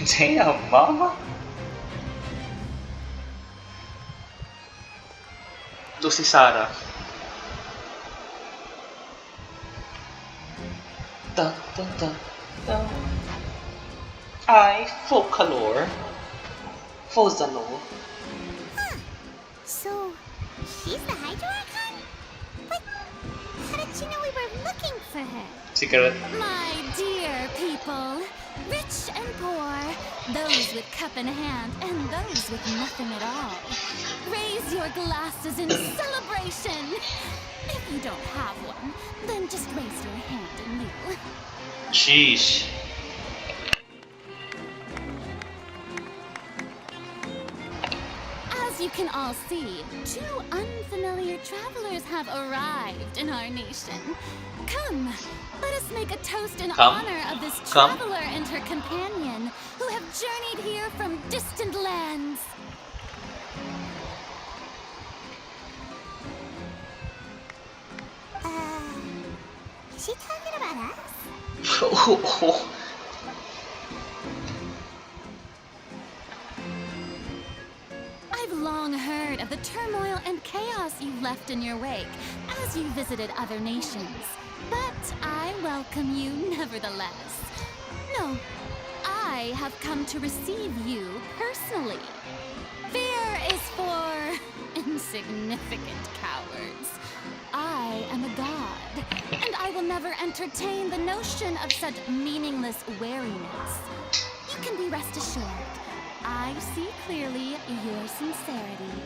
Damn, mama. Ito si Sarah. Dun, dun, dun, dun. I folklore. Fozalo. Huh. So, she's the Hydro Archon? But how did she know we were looking for her? Secret. My dear people, rich and poor, those with cup in hand and those with nothing at all, raise your glasses in celebration. If you don't have one, then just raise your hand anew. Sheesh. As you can all see, two unfamiliar travelers have arrived in our nation. Come, let us make a toast in honor of this traveler and her companion who have journeyed here from distant lands. Is she talking about us? I've long heard of the turmoil and chaos you've left in your wake as you visited other nations. But I welcome you nevertheless. No, I have come to receive you personally. Fear is for insignificant cowards. I am a god, and I will never entertain the notion of such meaningless wariness. You can be rest assured, I see clearly your sincerity.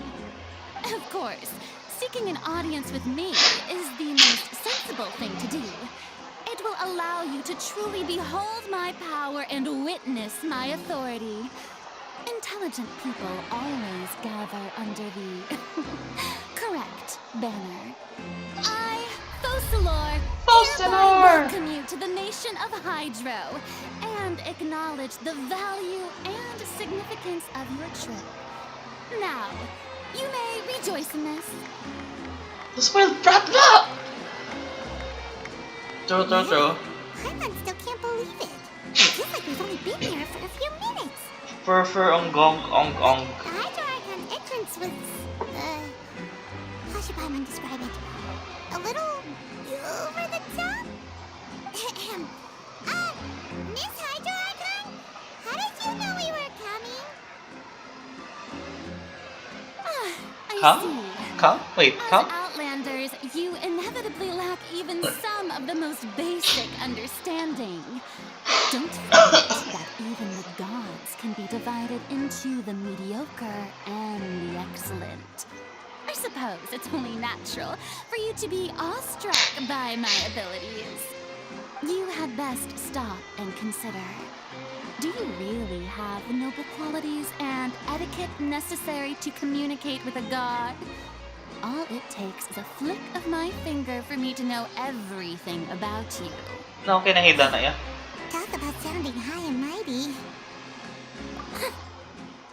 Of course, seeking an audience with me is the most sensible thing to do. It will allow you to truly behold my power and witness my authority. Intelligent people always gather under the correct banner. I, Focalor, hereby welcome you to the nation of Hydro and acknowledge the value and significance of your trip. Now, you may rejoice in this. Spoiled brat na! True. Paimon still can't believe it. It feels like we've only been here for a few minutes. Fur ong gong. The Hydro Archon entrance was, how should Paimon describe it? A little over the top? Miss Hydro Archon? How did you know we were coming? I see. Wait, As Outlanders, you inevitably lack even some of the most basic understanding. Don't forget that even the gods can be divided into the mediocre and the excellent. I suppose it's only natural for you to be awestruck by my abilities. You had best stop and consider. Do you really have the noble qualities and etiquette necessary to communicate with a god? All it takes is a flick of my finger for me to know everything about you. No, kinahida na ya. Talk about sounding high and mighty.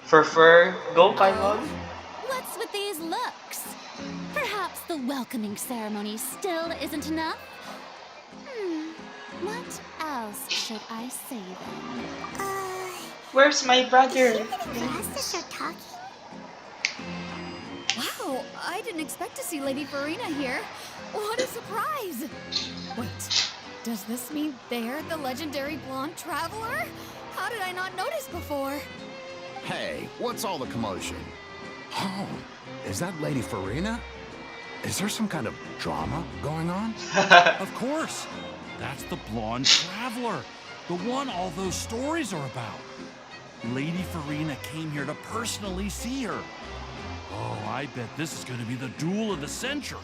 Fur, go Paimon. What's with these looks? Perhaps the welcoming ceremony still isn't enough? What else should I say then? Where's my brother? Is she waiting for us to start talking? Wow, I didn't expect to see Lady Farina here. What a surprise! Wait, does this mean they're the legendary blonde traveler? How did I not notice before? Hey, what's all the commotion? Oh, is that Lady Farina? Is there some kind of drama going on? Of course. That's the blonde traveler. The one all those stories are about. Lady Farina came here to personally see her. Oh, I bet this is going to be the duel of the century.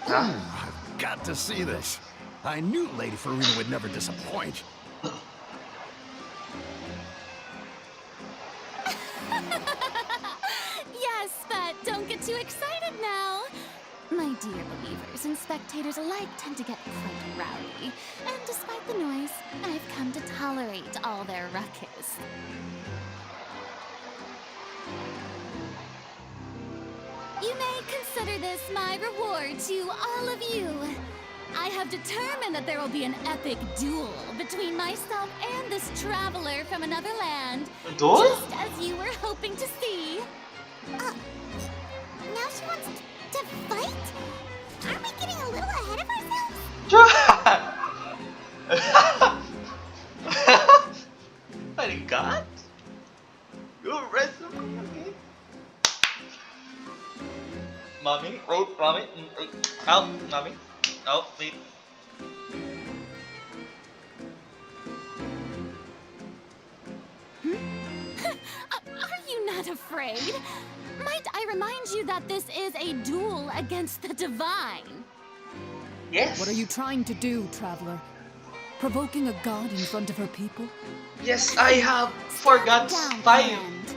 Ooh, I've got to see this. I knew Lady Farina would never disappoint. Yes, but don't get too excited now. My dear believers and spectators alike tend to get quite rowdy, and despite the noise, I've come to tolerate all their ruckus. You may consider this my reward to all of you. I have have determined that there will be an epic duel between myself and this traveler from another land. A duel? Just as you were hoping to see. Now she wants to fight? Aren't we getting a little ahead of ourselves? My God! You wrestle me, okay? Mommy, oh, mommy, out, mommy, oh, wait. Are you not afraid? Might I remind you that this is a duel against the divine? Yes. What are you trying to do, traveler? Provoking a god in front of her people? Yes, I have for God's Down, five. friend.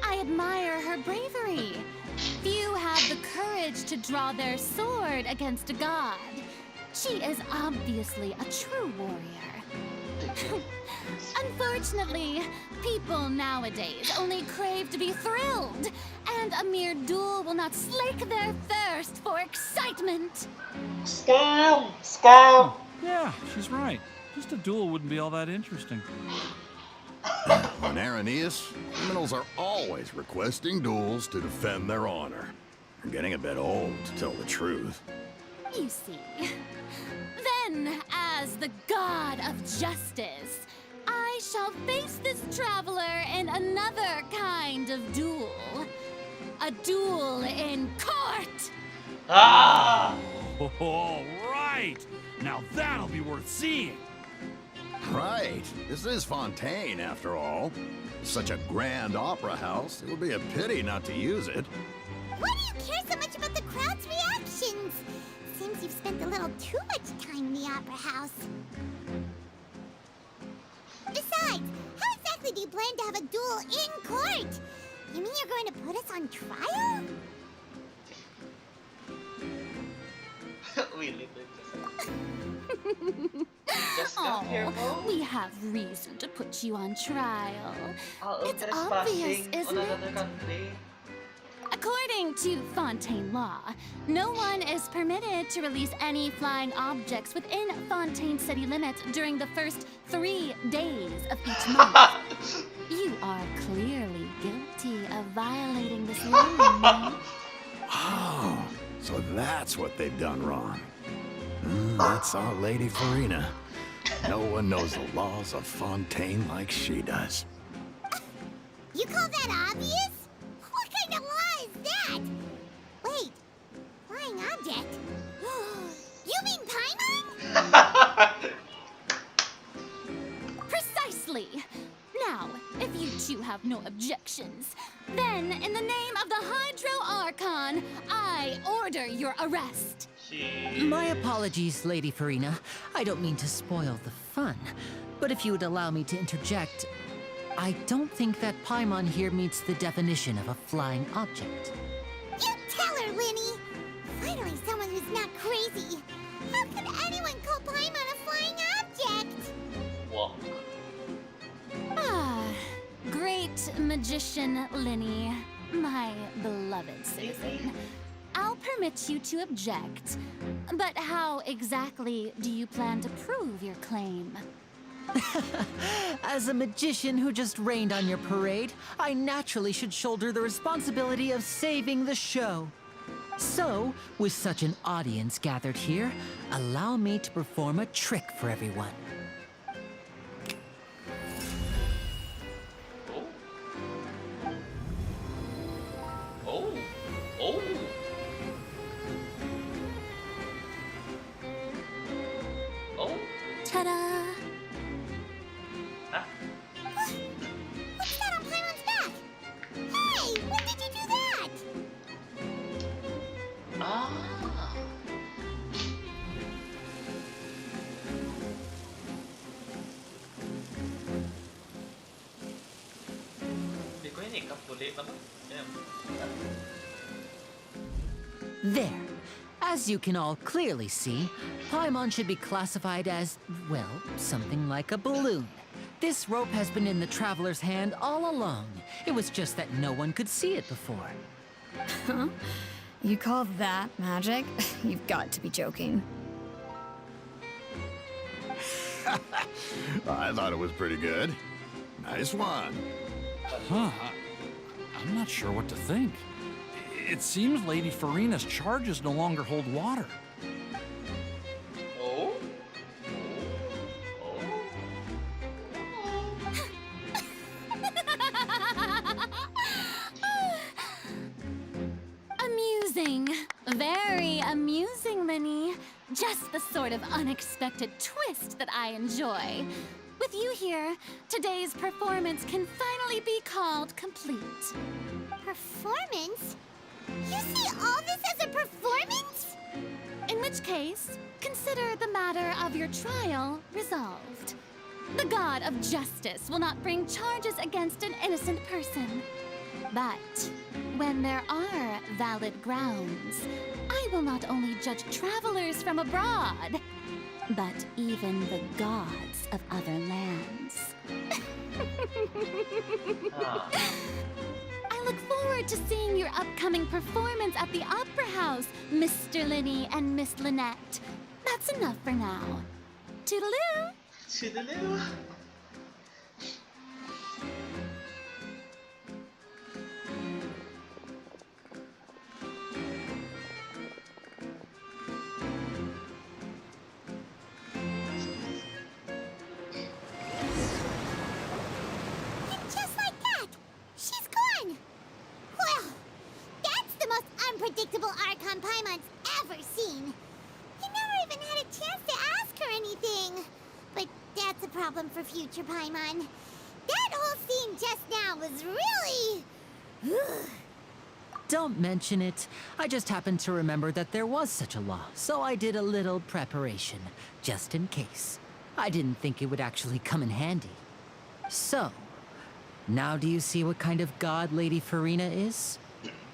I admire her bravery. Few have the courage to draw their sword against a god. She is obviously a true warrior. Unfortunately, people nowadays only crave to be thrilled, and a mere duel will not slake their thirst for excitement. Scam! Scam! Yeah, she's right. Just a duel wouldn't be all that interesting. On Araneus, criminals are always requesting duels to defend their honor. They're getting a bit old, to tell the truth. You see. Then, as the god of justice, I shall face this traveler in another kind of duel. A duel in court! Ah! All right! Now that'll be worth seeing. Right. This is Fontaine, after all. Such a grand opera house, it would be a pity not to use it. Why do you care so much about the crowd's reactions? Seems you've spent a little too much time in the opera house. Besides, how exactly do you plan to have a duel in court? You mean you're going to put us on trial? We leave it. Just come here, Oh, Mo. we have reason to put you on trial. It's Trespassing obvious, on isn't another it? country. According to Fontaine law, no one is permitted to release any flying objects within Fontaine city limits during the first 3 days of each month. You are clearly guilty of violating this law, man. Oh, so that's what they've done wrong. That's our Lady Farina. No one knows the laws of Fontaine like she does. You call that obvious? What kind of law is that? Wait, flying object? You mean Paimon? Precisely. Now, if you two have no objections, then in the name of the Hydro Archon, I order your arrest. My apologies, Lady Farina. I don't mean to spoil the fun. But if you would allow me to interject, I don't think that Paimon here meets the definition of a flying object. You tell her, Linny! Finally someone who's not crazy. How could anyone call Paimon a flying object? Walk. Ah, great magician Linny, my beloved citizen. I'll permit you to object, but how exactly do you plan to prove your claim? As a magician who just rained on your parade, I naturally should shoulder the responsibility of saving the show. So, with such an audience gathered here, allow me to perform a trick for everyone. Oh. Oh. Oh. Ta-da! Huh? What's that on Paimon's back? Hey, when did you do that? Ah. Hindi ko yun uli naman. Ayan. There. As you can all clearly see, Paimon should be classified as, well, something like a balloon. This rope has been in the traveler's hand all along. It was just that no one could see it before. Huh? You call that magic? You've got to be joking. I thought it was pretty good. Nice one. Huh. I'm not sure what to think. It seems Lady Farina's charges no longer hold water. Oh? Amusing. Very amusing, Linny. Just the sort of unexpected twist that I enjoy. With you here, today's performance can finally be called complete. Performance? You see all this as a performance? In which case, consider the matter of your trial resolved. The god of justice will not bring charges against an innocent person. But when there are valid grounds, I will not only judge travelers from abroad, but even the gods of other lands. I look forward to seeing your upcoming performance at the Opera House, Mr. Linny and Miss Lynette. That's enough for now. Toodaloo! Toodaloo. Just like that, she's gone. Well, that's the most unpredictable Archon Paimon's ever seen. He never even had a chance to ask her anything. But that's a problem for future Paimon. That whole scene just now was really... Don't mention it. I just happened to remember that there was such a law, so I did a little preparation, just in case. I didn't think it would actually come in handy. So, now do you see what kind of god Lady Farina is?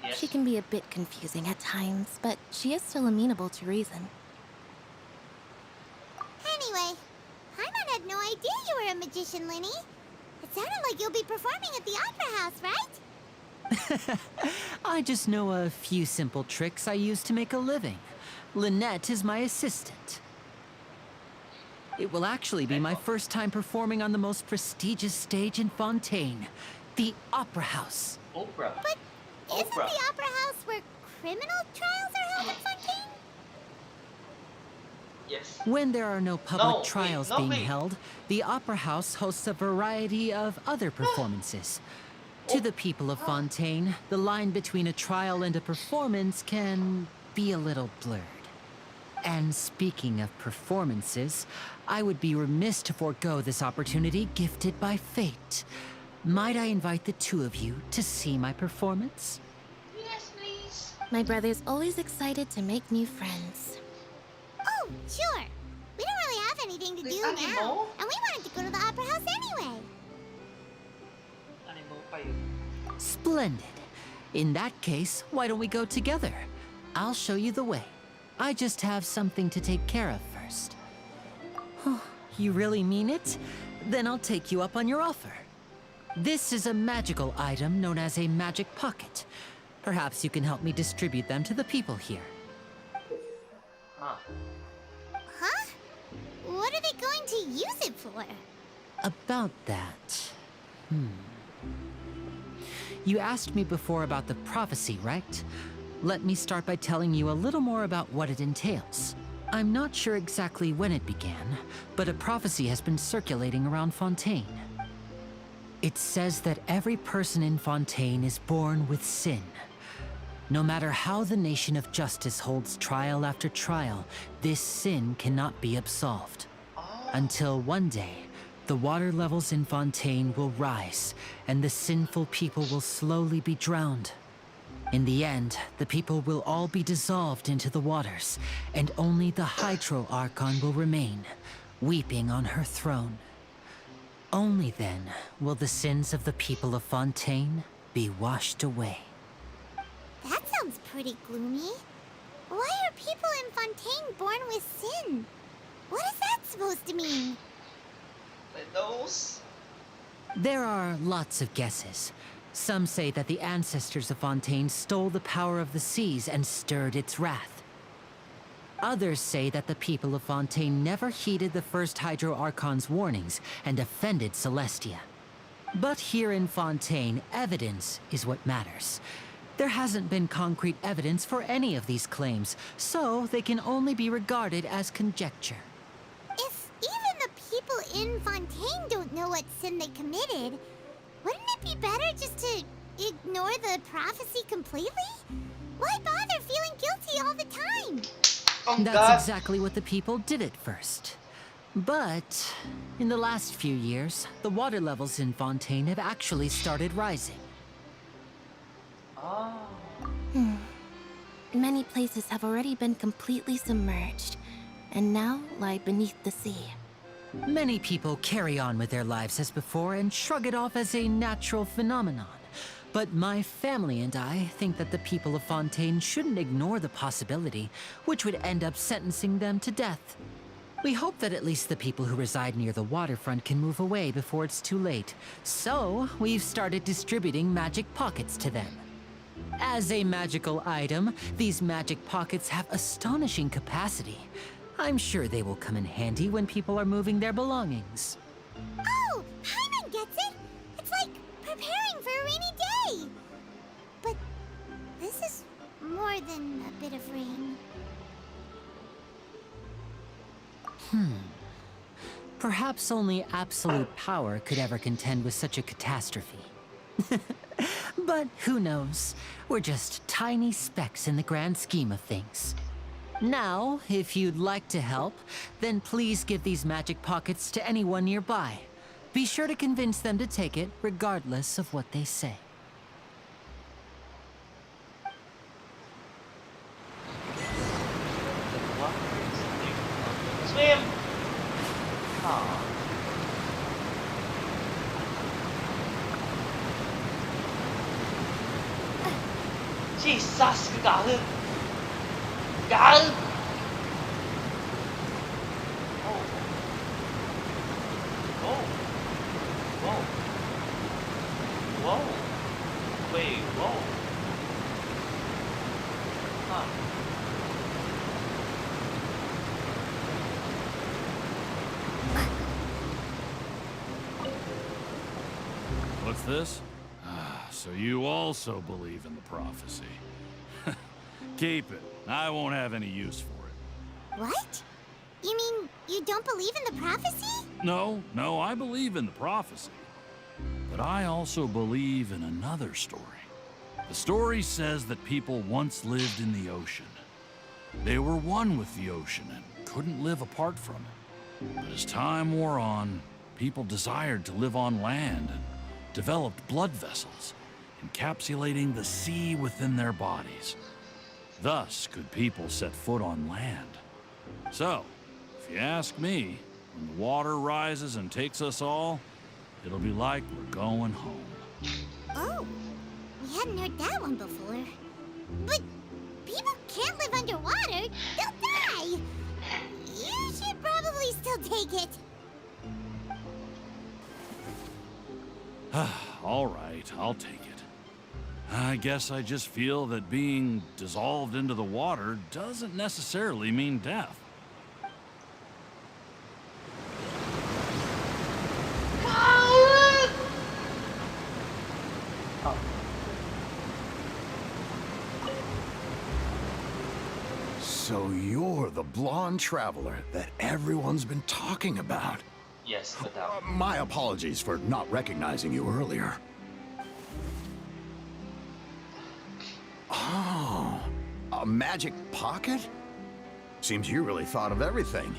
Yes. She can be a bit confusing at times, but she is still amenable to reason. Anyway, Paimon had no idea you were a magician, Linny. It sounded like you'll be performing at the Opera House, right? I just know a few simple tricks I use to make a living. Lynette is my assistant. It will actually be my first time performing on the most prestigious stage in Fontaine, the Opera House. Oprah. But isn't Oprah. the Opera House where criminal trials are held in Fontaine? Yes. When there are no public No, wait, trials no, being wait. held, the Opera House hosts a variety of other performances. To the people of Fontaine, the line between a trial and a performance can be a little blurred. And speaking of performances, I would be remiss to forego this opportunity gifted by fate. Might I invite the two of you to see my performance? Yes, please. My brother's always excited to make new friends. Oh, sure. We don't really have anything to Wait, do animo? now. And we wanted to go to the Opera House anyway. Animo pa yun. Splendid. In that case, why don't we go together? I'll show you the way. I just have something to take care of first. Oh, you really mean it? Then I'll take you up on your offer. This is a magical item known as a magic pocket. Perhaps you can help me distribute them to the people here. Ah. Huh? What are they going to use it for? About that... You asked me before about the prophecy, right? Let me start by telling you a little more about what it entails. I'm not sure exactly when it began, but a prophecy has been circulating around Fontaine. It says that every person in Fontaine is born with sin. No matter how the nation of justice holds trial after trial, this sin cannot be absolved. Until one day, the water levels in Fontaine will rise, and the sinful people will slowly be drowned. In the end, the people will all be dissolved into the waters, and only the Hydro Archon will remain, weeping on her throne. Only then will the sins of the people of Fontaine be washed away. That sounds pretty gloomy. Why are people in Fontaine born with sin? What is that supposed to mean? My nose. There are lots of guesses. Some say that the ancestors of Fontaine stole the power of the seas and stirred its wrath. Others say that the people of Fontaine never heeded the first Hydro Archon's warnings and offended Celestia. But here in Fontaine, evidence is what matters. There hasn't been concrete evidence for any of these claims, so they can only be regarded as conjecture. If even the people in Fontaine don't know what sin they committed, wouldn't it be better just to ignore the prophecy completely? Why bother feeling guilty all the time? Oh, That's God. exactly what the people did at first. But in the last few years, the water levels in Fontaine have actually started rising. Oh. Many places have already been completely submerged, and now lie beneath the sea. Many people carry on with their lives as before and shrug it off as a natural phenomenon. But my family and I think that the people of Fontaine shouldn't ignore the possibility, which would end up sentencing them to death. We hope that at least the people who reside near the waterfront can move away before it's too late. So, we've started distributing magic pockets to them. As a magical item, these magic pockets have astonishing capacity. I'm sure they will come in handy when people are moving their belongings. Oh, Paimon gets it! It's like preparing for a rainy day! But this is more than a bit of rain. Perhaps only absolute power could ever contend with such a catastrophe. But who knows? We're just tiny specks in the grand scheme of things. Now, if you'd like to help, then please give these magic pockets to anyone nearby. Be sure to convince them to take it, regardless of what they say. What? Swim! Aw. Jesus, cái gà hư. Gà hư. Oh. Oh. Whoa. Whoa. Wait, whoa. Huh. What's this? Ah, so you also believe in the prophecy. Keep it. I won't have any use for it. What? You mean you don't believe in the prophecy? No, I believe in the prophecy. But I also believe in another story. The story says that people once lived in the ocean. They were one with the ocean and couldn't live apart from it. But as time wore on, people desired to live on land and developed blood vessels, encapsulating the sea within their bodies. Thus could people set foot on land. So, if you ask me, when the water rises and takes us all, it'll be like we're going home. Oh, we hadn't heard that one before. But people can't live underwater. They'll die. You should probably still take it. All right, I'll take it. I guess I just feel that being dissolved into the water doesn't necessarily mean death. So you're the blonde traveler that everyone's been talking about. Yes, madam. My apologies for not recognizing you earlier. Oh, a magic pocket? Seems you really thought of everything.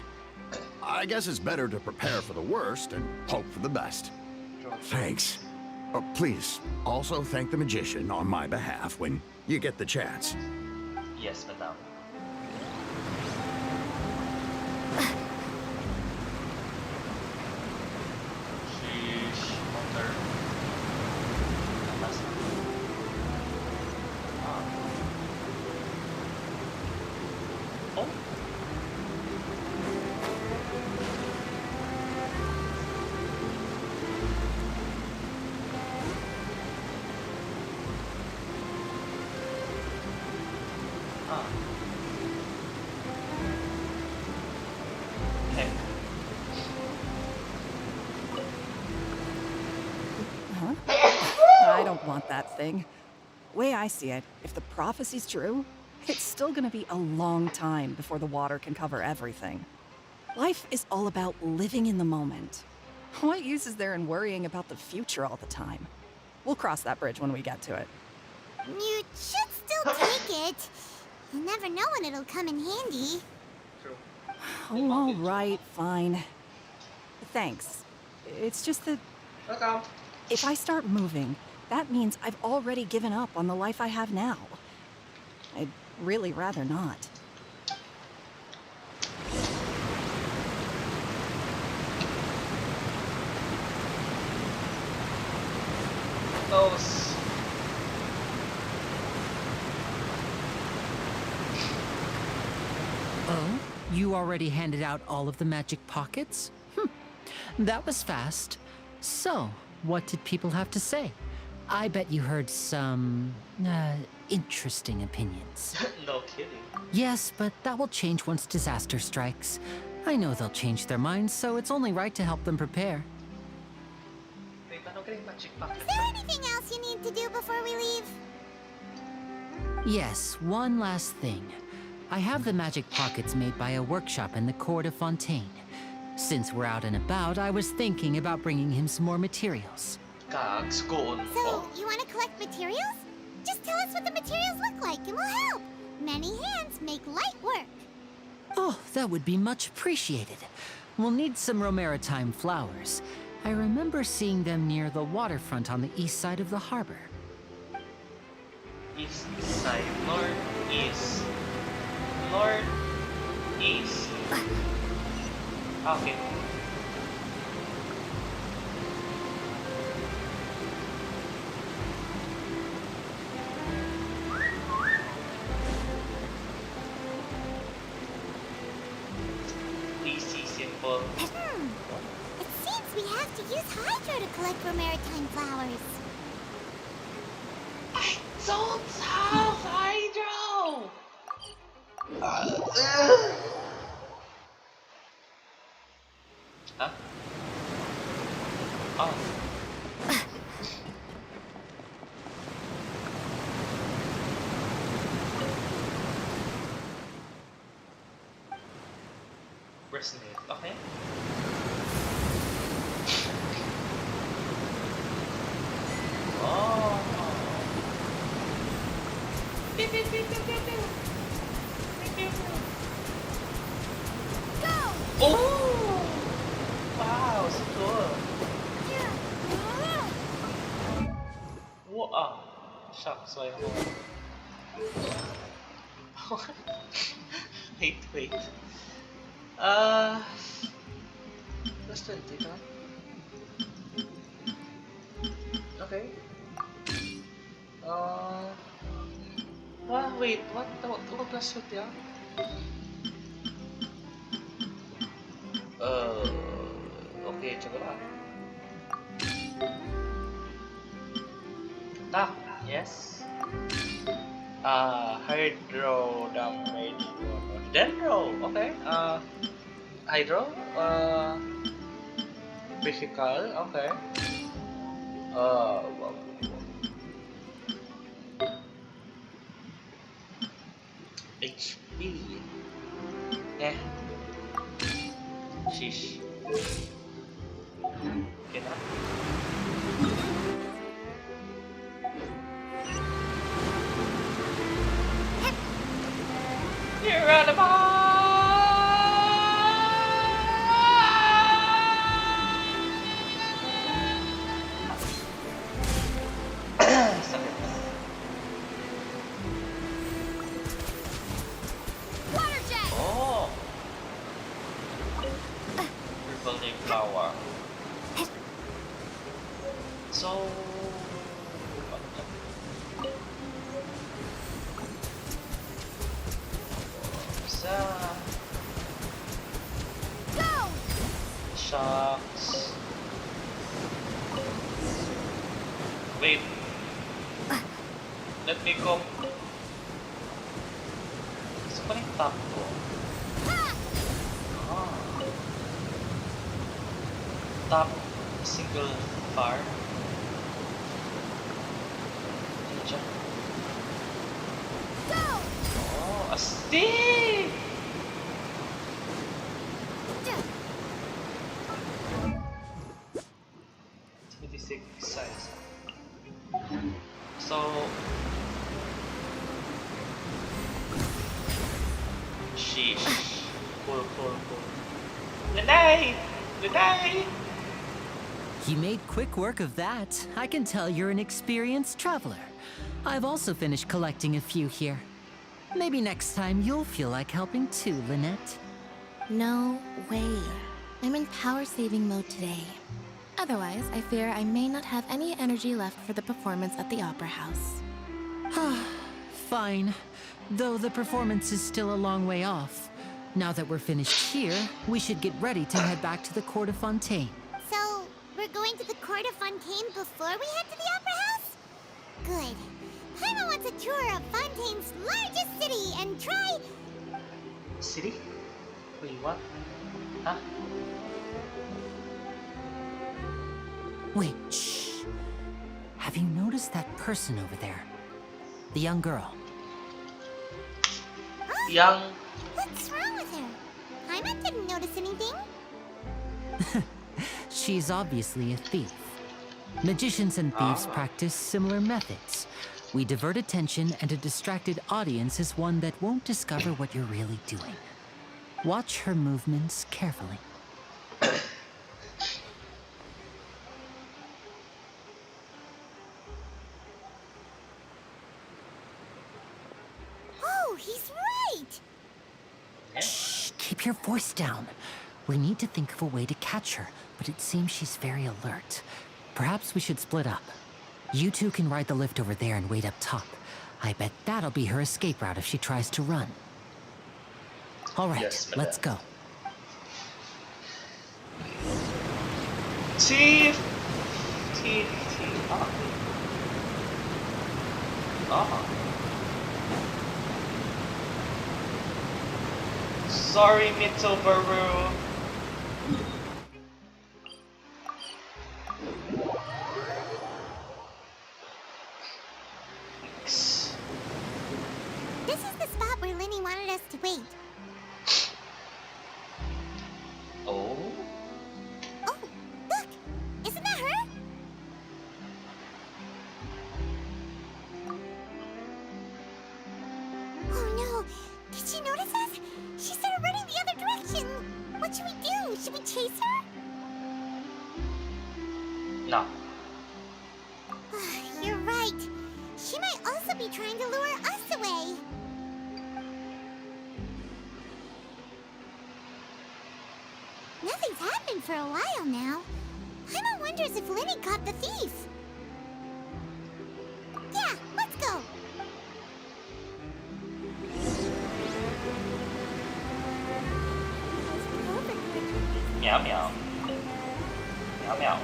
I guess it's better to prepare for the worst and hope for the best. Thanks. Please, also thank the magician on my behalf when you get the chance. Yes, madam. Sheesh, water. Atas. Ah. Oh. Ah. Heck. Huh? I don't want that thing. Way I see it, if the prophecy's true, it's still gonna be a long time before the water can cover everything. Life is all about living in the moment. What use is there in worrying about the future all the time? We'll cross that bridge when we get to it. You should still take it. You never know when it'll come in handy. True. Oh, all right, fine. Thanks. It's just that Welcome. if I start moving, that means I've already given up on the life I have now. I'd really rather not. Those. Oh? You already handed out all of the magic pockets? That was fast. So, what did people have to say? I bet you heard some, interesting opinions. No kidding. Yes, but that will change once disaster strikes. I know they'll change their minds, so it's only right to help them prepare. Wait, ano ka rin magic Is pocket? there anything else you need to do before we leave? Yes, one last thing. I have the magic pockets made by a workshop in the court of Fontaine. Since we're out and about, I was thinking about bringing him some more materials. Gags, go on. So, you want to collect materials? Just tell us what the materials look like and we'll help. Many hands make light work. Oh, that would be much appreciated. We'll need some Romaritime flowers. I remember seeing them near the waterfront on the east side of the harbor. East side, north, east. North, east. Okay. Easy, simple. It seems we have to use Hydro to collect Romaritime flowers. I don't have hydro! Huh? Oh. Resonate, okay? Oh. Beep, beep, beep, beep, beep, beep. Beep, beep, beep. Oh! Wow, so cool. Whoa, ah. Shucks, why wait. That's 20, huh? Okay. Wait, what? What plus 20, ah? Okay, coba lah. Yes. Hydro damage. Dendro, okay. Hydro, physical, okay. HP. Sheesh. Okay na. You're on the ball! Water jet! Oh! Rebuilding flower. So... Go! Sharks. Wait. Let me go. Gusto ko na yung top ko. Ha! Ah. Stop single fire. Ano siya? Oh, astig! 26 size. So sheesh. Cool. Lanay! You made quick work of that. I can tell you're an experienced traveler. I've also finished collecting a few here. Maybe next time you'll feel like helping too, Lynette. No way. I'm in power-saving mode today. Otherwise, I fear I may not have any energy left for the performance at the Opera House. Fine. Though the performance is still a long way off. Now that we're finished here, we should get ready to head back to the court of Fontaine. So, we're going to the court of Fontaine before we head to the Opera House? Good. Paimon wants a tour of Fontaine's largest city and try... City? Wait, what? Huh? Wait, shh. Have you noticed that person over there? The young girl. Young. What's wrong with her? Paimon didn't notice anything. She's obviously a thief. Magicians and thieves practice similar methods. We divert attention, and a distracted audience is one that won't discover what you're really doing. Watch her movements carefully. Oh, he's right! Shh, keep your voice down. We need to think of a way to catch her, but it seems she's very alert. Perhaps we should split up. You two can ride the lift over there and wait up top. I bet that'll be her escape route if she tries to run. All right, Yes, let's go. Teeth. Sorry, Mitsubaru. This is the spot where Lenny wanted us to wait. Oh. Oh, look! Isn't that her? Oh no! Did she notice us? She started running the other direction! What should we do? Should we chase her? No. You're right. She might also be trying to lure us away. Nothing's happened for a while now. Paimon wonders if Lenny caught the thief. Yeah, let's go. Meow meow. Meow meow.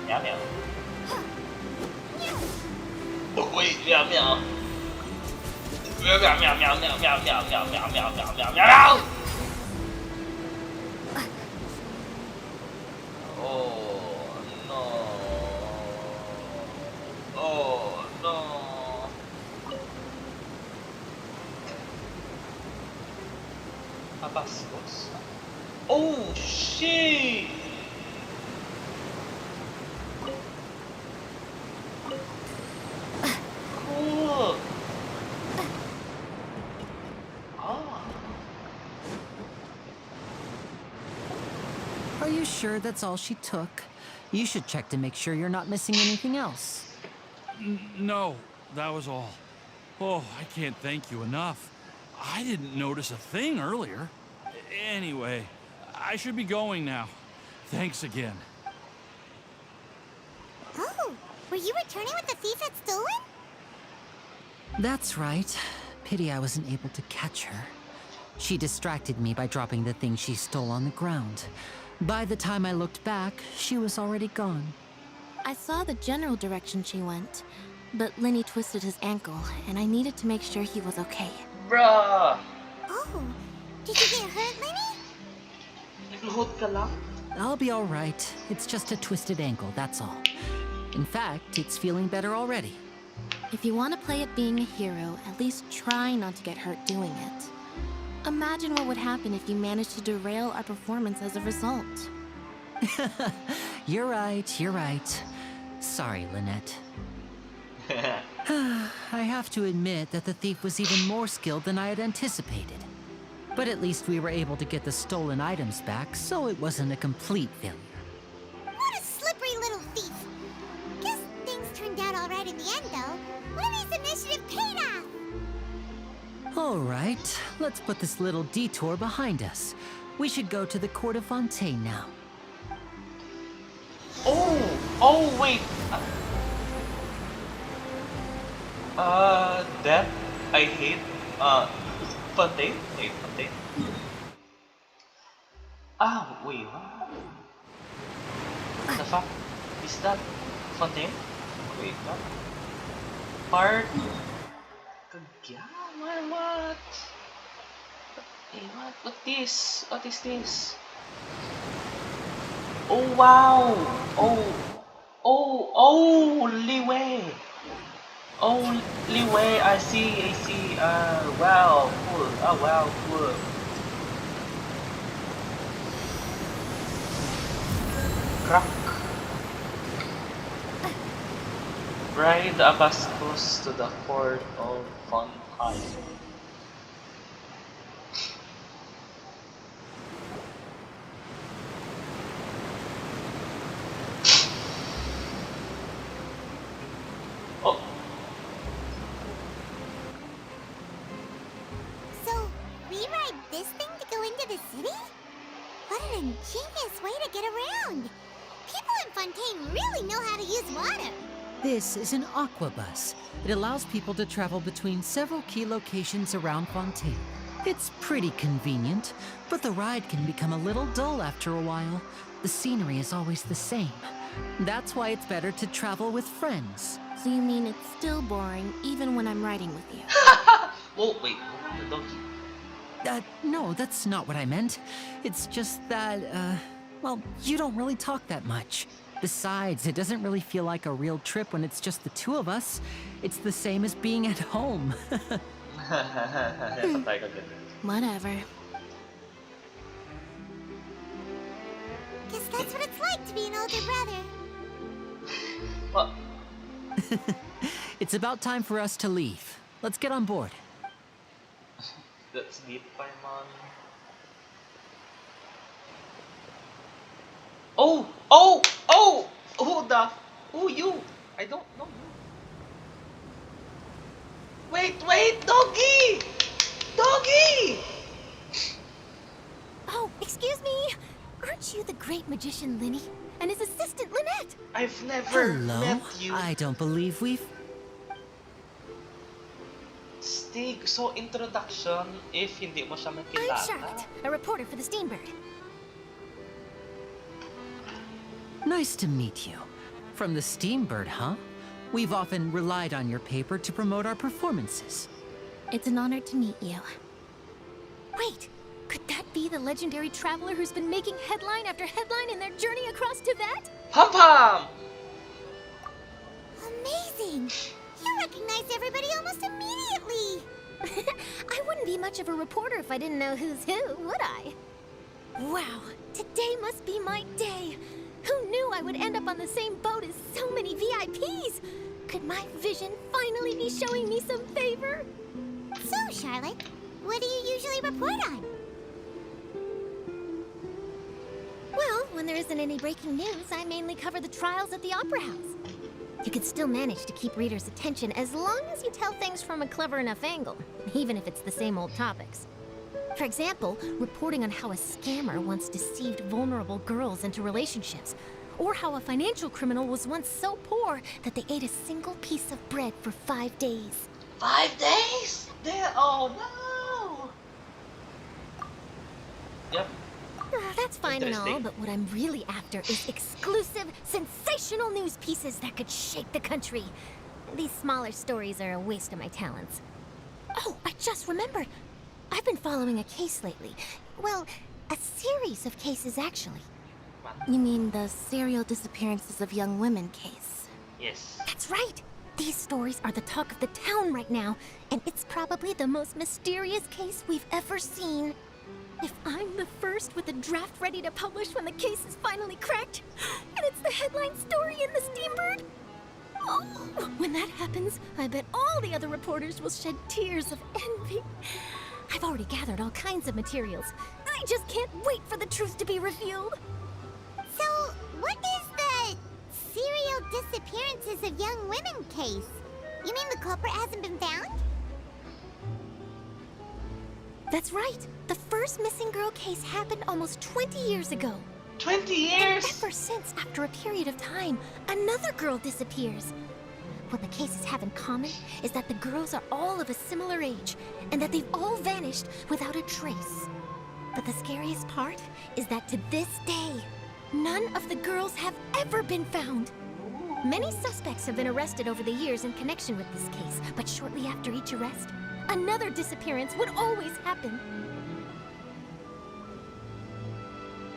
Meow meow. Oh wait, meow meow. Meow meow meow meow meow meow meow meow meow meow meow meow meow. Oh no. Oh no. Abastos. Oh shit. Cool. Are you sure that's all she took? You should check to make sure you're not missing anything else. No, that was all. Oh, I can't thank you enough. I didn't notice a thing earlier. Anyway, I should be going now. Thanks again. Oh, were you returning what the thief had stolen? That's right. Pity I wasn't able to catch her. She distracted me by dropping the thing she stole on the ground. By the time I looked back, she was already gone. I saw the general direction she went, but Lenny twisted his ankle, and I needed to make sure he was okay. Bruh. Oh, did you get hurt, Lenny? Nagluhod ka lang? I'll be all right. It's just a twisted ankle, that's all. In fact, it's feeling better already. If you want to play at being a hero, at least try not to get hurt doing it. Imagine what would happen if you managed to derail our performance as a result. You're right. Sorry, Lynette. I have to admit that the thief was even more skilled than I had anticipated. But at least we were able to get the stolen items back, so it wasn't a complete failure. What a slippery little thief. Guess things turned out all right in the end, though. Lily's initiative paid off. All right, let's put this little detour behind us. We should go to the court of Fontaine now. Oh, wait. That I hate. Fontaine? Wait, Fontaine? Wait, what? The fuck is that? Fontaine? Wait, what? Part? Yeah, what? Hey, what? What is this? Oh, wow! Oh, leeway! Oh, leeway, I see. Wow, cool. Oh, wow, cool. Crack. Ride the Abascus to the court of Fontaine. So, we ride this thing to go into the city? What an ingenious way to get around! People in Fontaine really know how to use water! This is an aquabus. It allows people to travel between several key locations around Fontaine. It's pretty convenient, but the ride can become a little dull after a while. The scenery is always the same. That's why it's better to travel with friends. So you mean it's still boring even when I'm riding with you? Oh, wait, the donkey. No, that's not what I meant. It's just that, well, you don't really talk that much. Besides, it doesn't really feel like a real trip when it's just the two of us. It's the same as being at home. Whatever. Guess that's what it's like to be an older brother. What? It's about time for us to leave. Let's get on board. That's deep, Paimon. Oh! Who you? I don't know you. Wait, doggy! Doggy! Oh, excuse me. Aren't you the great magician Linny and his assistant Lynette? I've never Hello? met you. I don't believe we've... Stig, so introduction if hindi mo siya makilala. I'm Charlotte, a reporter for the Steambird. Nice to meet you. From the Steambird, huh? We've often relied on your paper to promote our performances. It's an honor to meet you. Wait, could that be the legendary traveler who's been making headline after headline in their journey across Tibet? Pam! Amazing! You recognize everybody almost immediately! I wouldn't be much of a reporter if I didn't know who's who, would I? Wow, today must be my day. Who knew I would end up on the same boat as so many VIPs? Could my vision finally be showing me some favor? So, Charlotte, what do you usually report on? Well, when there isn't any breaking news, I mainly cover the trials at the Opera House. You can still manage to keep readers' attention as long as you tell things from a clever enough angle, even if it's the same old topics. For example, reporting on how a scammer once deceived vulnerable girls into relationships, or how a financial criminal was once so poor that they ate a single piece of bread for 5 days. 5 days? Oh no! Yep. That's fine and all, Interesting. but what I'm really after is exclusive, sensational news pieces that could shake the country. These smaller stories are a waste of my talents. Oh, I just remembered. I've been following a case lately. Well, a series of cases, actually. You mean the serial disappearances of young women case? Yes. That's right! These stories are the talk of the town right now, and it's probably the most mysterious case we've ever seen. If I'm the first with a draft ready to publish when the case is finally cracked, and it's the headline story in the Steambird, oh, when that happens, I bet all the other reporters will shed tears of envy. I've already gathered all kinds of materials. I just can't wait for the truth to be revealed. So, what is the serial disappearances of young women case? You mean the culprit hasn't been found? That's right. The first missing girl case happened almost 20 years ago. 20 And years? ever since, after a period of time, another girl disappears. What the cases have in common is that the girls are all of a similar age, and that they've all vanished without a trace. But the scariest part is that to this day, none of the girls have ever been found. Many suspects have been arrested over the years in connection with this case, but shortly after each arrest, another disappearance would always happen.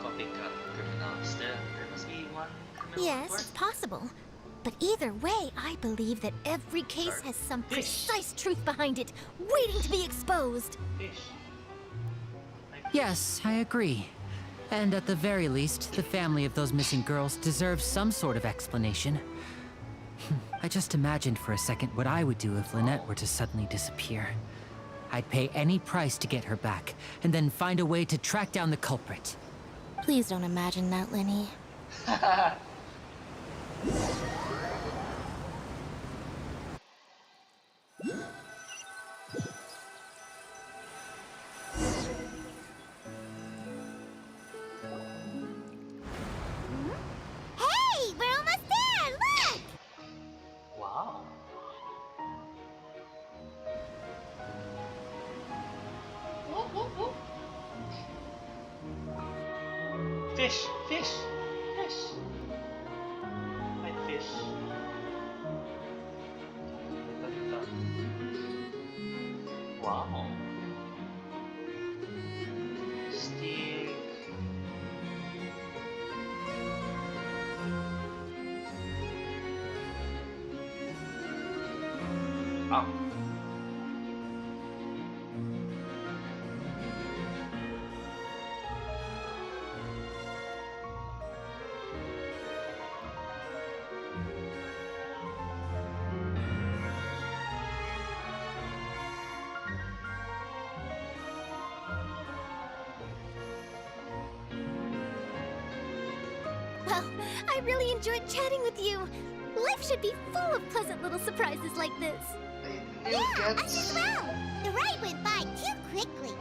Copycat criminals. There must be one criminal Yes, report. it's possible. But either way, I believe that every case has some precise truth behind it, waiting to be exposed. Fish. Yes, I agree. And at the very least, the family of those missing girls deserves some sort of explanation. I just imagined for a second what I would do if Lynette were to suddenly disappear. I'd pay any price to get her back, and then find a way to track down the culprit. Please don't imagine that, Lenny. Hey, we're almost there! Look! Wow. Fish, fish, fish. Like fish. Wow. Stick. Ah. Well, I really enjoyed chatting with you. Life should be full of pleasant little surprises like this. Yeah, us as well! The ride went by too quickly.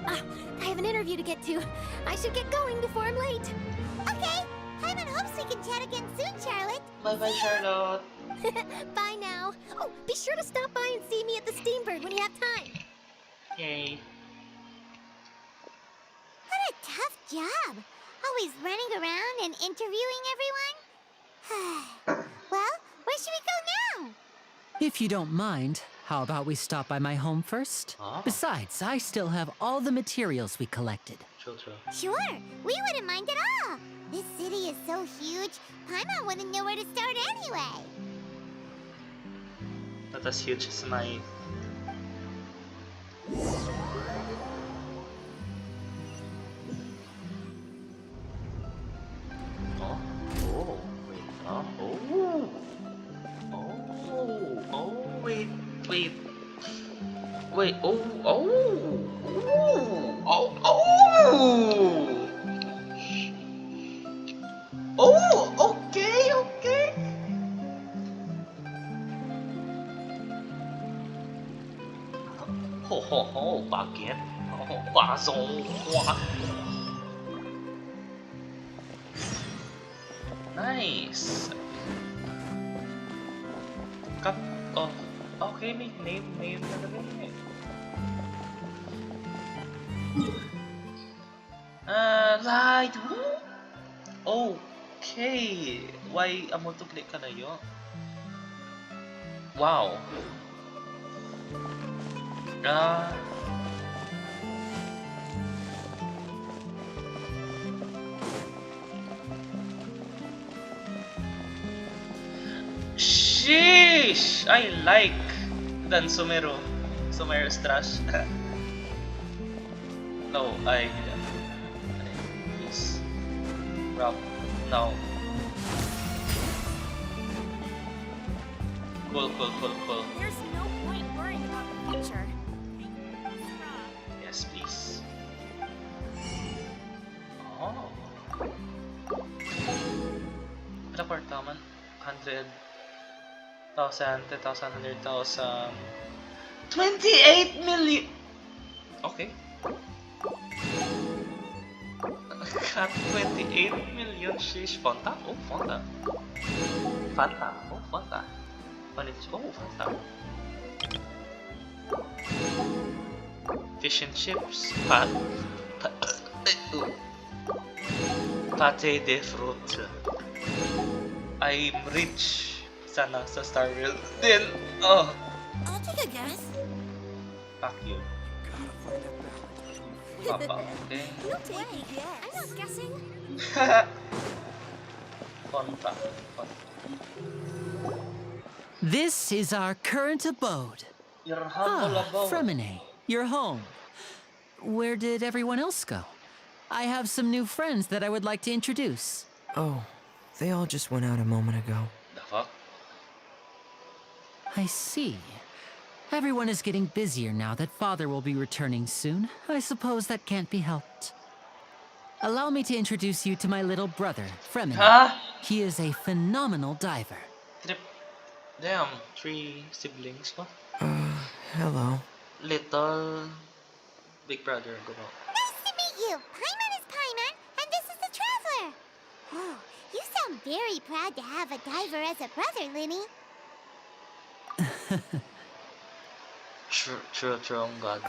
I have an interview to get to. I should get going before I'm late. Okay, Paimon hopes we can chat again soon, Charlotte. Bye bye, Charlotte. Bye now. Oh, be sure to stop by and see me at the Steambird when you have time. Yay. What a tough job. Always running around and interviewing everyone. Well, where should we go now? If you don't mind, how about we stop by my home first? Ah. Besides, I still have all the materials we collected. True. Sure, we wouldn't mind at all. This city is so huge, Paimon wouldn't know where to start anyway. Not as huge as my... Oh, oh, wait, wait, okay. Ho, baguette. Poisson. Nice. Cup of... Okay, may name talaga yun eh. Right. Okay. Why multiply ka na yun? Wow. wish I like than Sumero's trash. No, please. Rob, no. Cool. There's no point worrying about the future. Yes, please. Oh. Ano part naman? 100,000, 10,000, 100,000. 28 million! Okay. Got 28 million, sheesh. Fonta? Oh, Fonta. Fanta. Oh, Fanta. Oh, Fanta. Fish and chips. Pate de fruit. I'm rich. Sana sa Star World din. Oh. I'll take a guess. Fuck you. Papa, okay. No way. I'm not guessing. Fonta. This is our current abode. Your humble abode. Fremine, you're home. Where did everyone else go? I have some new friends that I would like to introduce. Oh, they all just went out a moment ago. The fuck? I see. Everyone is getting busier now that Father will be returning soon. I suppose that can't be helped. Allow me to introduce you to my little brother, Fremine. Huh? He is a phenomenal diver. Damn, 3 siblings pa? Hello. Little big brother, go on. Nice to meet you. Paimon is Paimon, and this is the Traveler. Oh, you sound very proud to have a diver as a brother, Linny. True, oh god.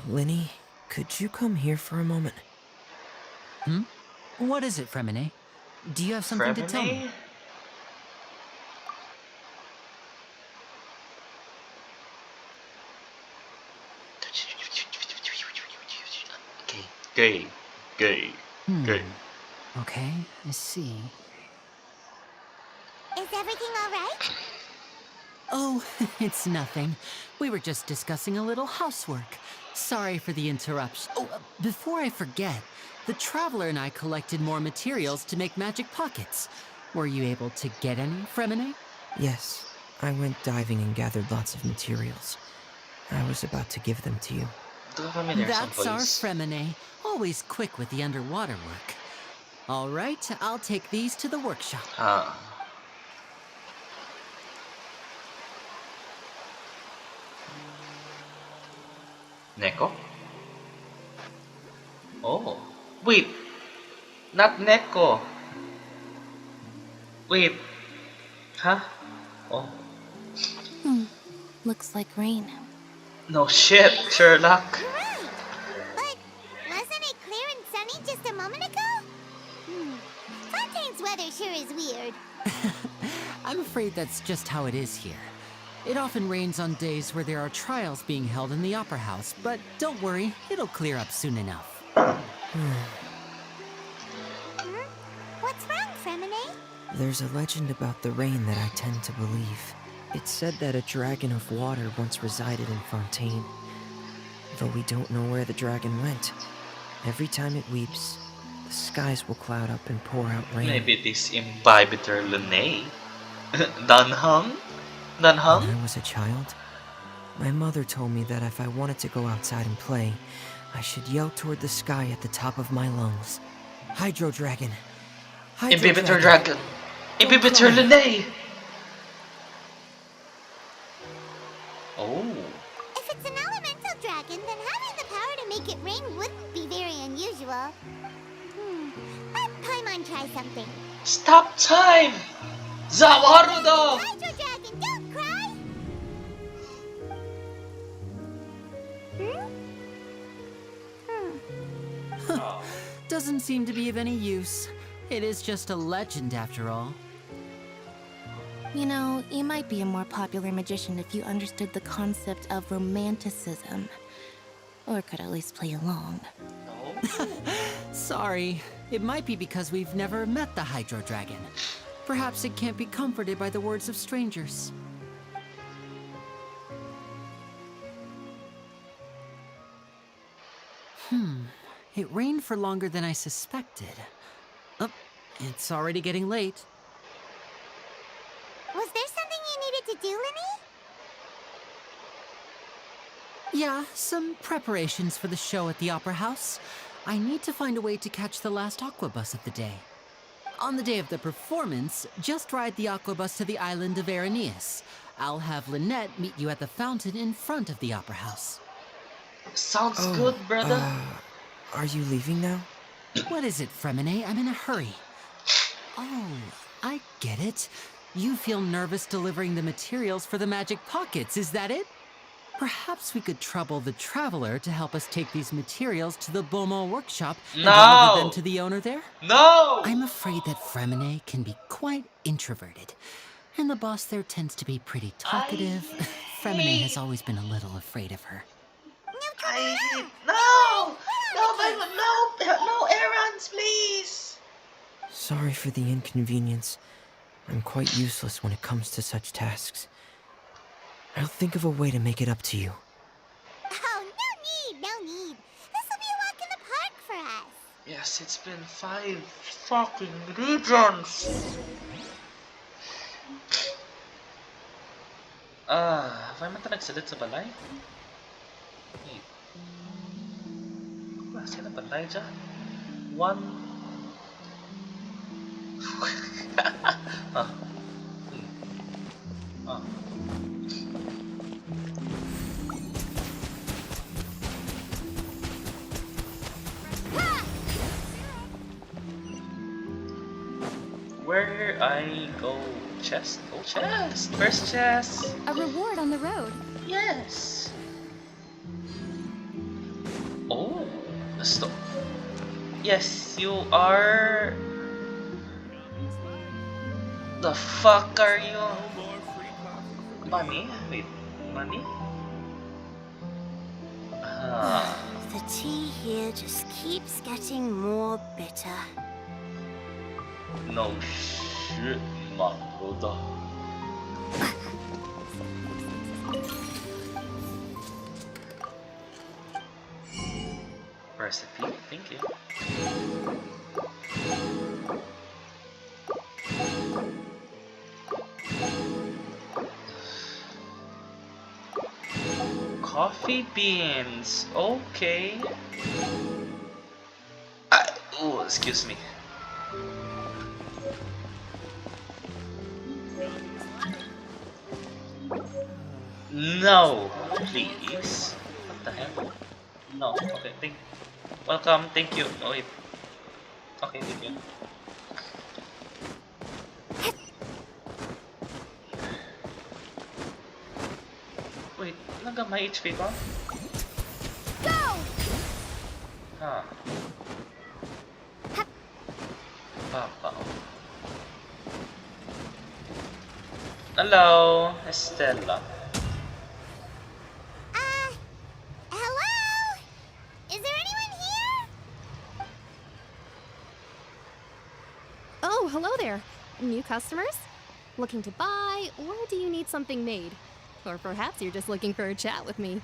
Linny, could you come here for a moment? What is it, Fremine? Do you have something to tell me? Gay. Okay, I see. Is everything all right? Oh, it's nothing. We were just discussing a little housework. Sorry for the interruption. Oh, before I forget, the Traveler and I collected more materials to make magic pockets. Were you able to get any, Fremine? Yes, I went diving and gathered lots of materials. I was about to give them to you. That's our Fremine, always quick with the underwater work. All right, I'll take these to the workshop. Neko? Oh, wait. Not Neko. Wait. Huh? Oh. Looks like rain. No shit, Sherlock. Right. But wasn't it clear and sunny just a moment ago? Fontaine's weather sure is weird. I'm afraid that's just how it is here. It often rains on days where there are trials being held in the Opera House, but don't worry, it'll clear up soon enough. What's wrong, Fremine? There's a legend about the rain that I tend to believe. It's said that a dragon of water once resided in Fontaine. Though we don't know where the dragon went, every time it weeps, the skies will cloud up and pour out rain. Maybe it is Imbibitor Lunae. Dunham? When I was a child, my mother told me that if I wanted to go outside and play, I should yell toward the sky at the top of my lungs. Hydro Dragon! Imbibitor Dragon! Imbibitor Lunae! Oh. If it's an elemental dragon, then having the power to make it rain wouldn't be very unusual. Let Paimon try something. Stop time! Zawarudo! Hydro Dragon, don't cry! Doesn't seem to be of any use. It is just a legend after all. You know, you might be a more popular magician if you understood the concept of romanticism. Or could at least play along. No. Sorry, it might be because we've never met the Hydro Dragon. Perhaps it can't be comforted by the words of strangers. It rained for longer than I suspected. Oh, it's already getting late. Was there something you needed to do, Linny? Yeah, some preparations for the show at the Opera House. I need to find a way to catch the last aqua bus of the day. On the day of the performance, just ride the aqua bus to the island of Araneus. I'll have Lynette meet you at the fountain in front of the Opera House. Sounds good, brother. Are you leaving now? What is it, Fremine? I'm in a hurry. Oh, I get it. You feel nervous delivering the materials for the magic pockets, is that it? Perhaps we could trouble the Traveler to help us take these materials to the Beaumont workshop and deliver them to the owner there? No! I'm afraid that Fremine can be quite introverted, and the boss there tends to be pretty talkative. Fremine has always been a little afraid of her. No errands, please. Sorry for the inconvenience. I'm quite useless when it comes to such tasks. I'll think of a way to make it up to you. Oh, no need. This will be a walk in the park for us. Yes, it's been 5 fucking regions. Have I mata nagsalit sa balay? Wait. Saan na balay dyan? 1... Where I go? Chest? Oh, chest! First chest! A reward on the road. Yes! Oh, stop. Yes, you are... The fuck are you? Money? Wait, money? The tea here just keeps getting more bitter. No shit, my brother. Recipe, thank you. Coffee beans, okay. Oh, excuse me. No, please. What the hell? No, okay, welcome, thank you. Oh, wait. Okay, thank you. Wait, may HP ba? Go! Huh. Papa. Hello, Estella. Hello? Is there anyone here? Oh, hello there. New customers? Looking to buy, or do you need something made? Or perhaps you're just looking for a chat with me.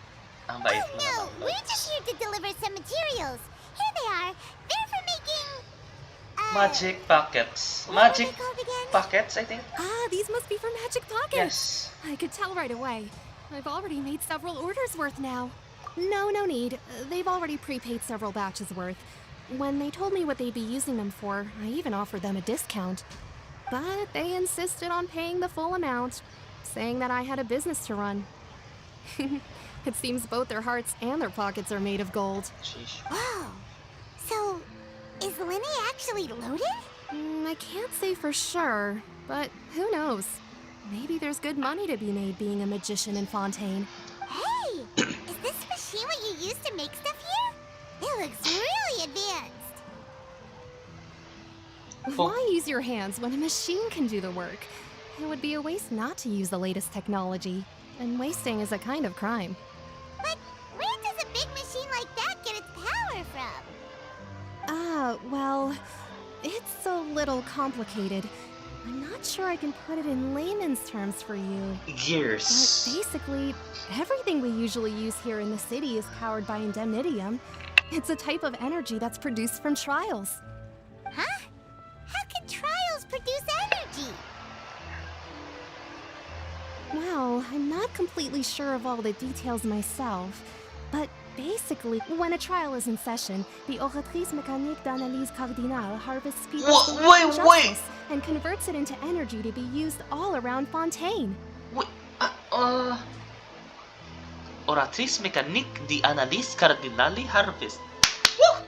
Oh no, we're just here to deliver some materials. Here they are. They're for making... Magic pockets. What Magic are they called again? pockets, I think. Ah, these must be for magic pockets. Yes. I could tell right away. I've already made several orders worth now. No need. They've already prepaid several batches worth. When they told me what they'd be using them for, I even offered them a discount. But they insisted on paying the full amount, saying that I had a business to run. It seems both their hearts and their pockets are made of gold. Sheesh. Wow. So, is Linny actually loaded? I can't say for sure, but who knows? Maybe there's good money to be made being a magician in Fontaine. Hey! Is this machine what you use to make stuff here? It looks really advanced. Why use your hands when a machine can do the work? It would be a waste not to use the latest technology, and wasting is a kind of crime. But where does a big machine like that get its power from? Well, it's a little complicated. I'm not sure I can put it in layman's terms for you. Gears. But basically, everything we usually use here in the city is powered by indemnitium, It's a type of energy that's produced from trials. Huh? How can trials produce energy? Well, I'm not completely sure of all the details myself, but basically, when a trial is in session, the Oratrice Mécanique d'Analyse Cardinale harvests people's belief in justice and converts it into energy to be used all around Fontaine. Wait, Oratrice Mécanique d'Analyse Cardinale Harvest. Woo!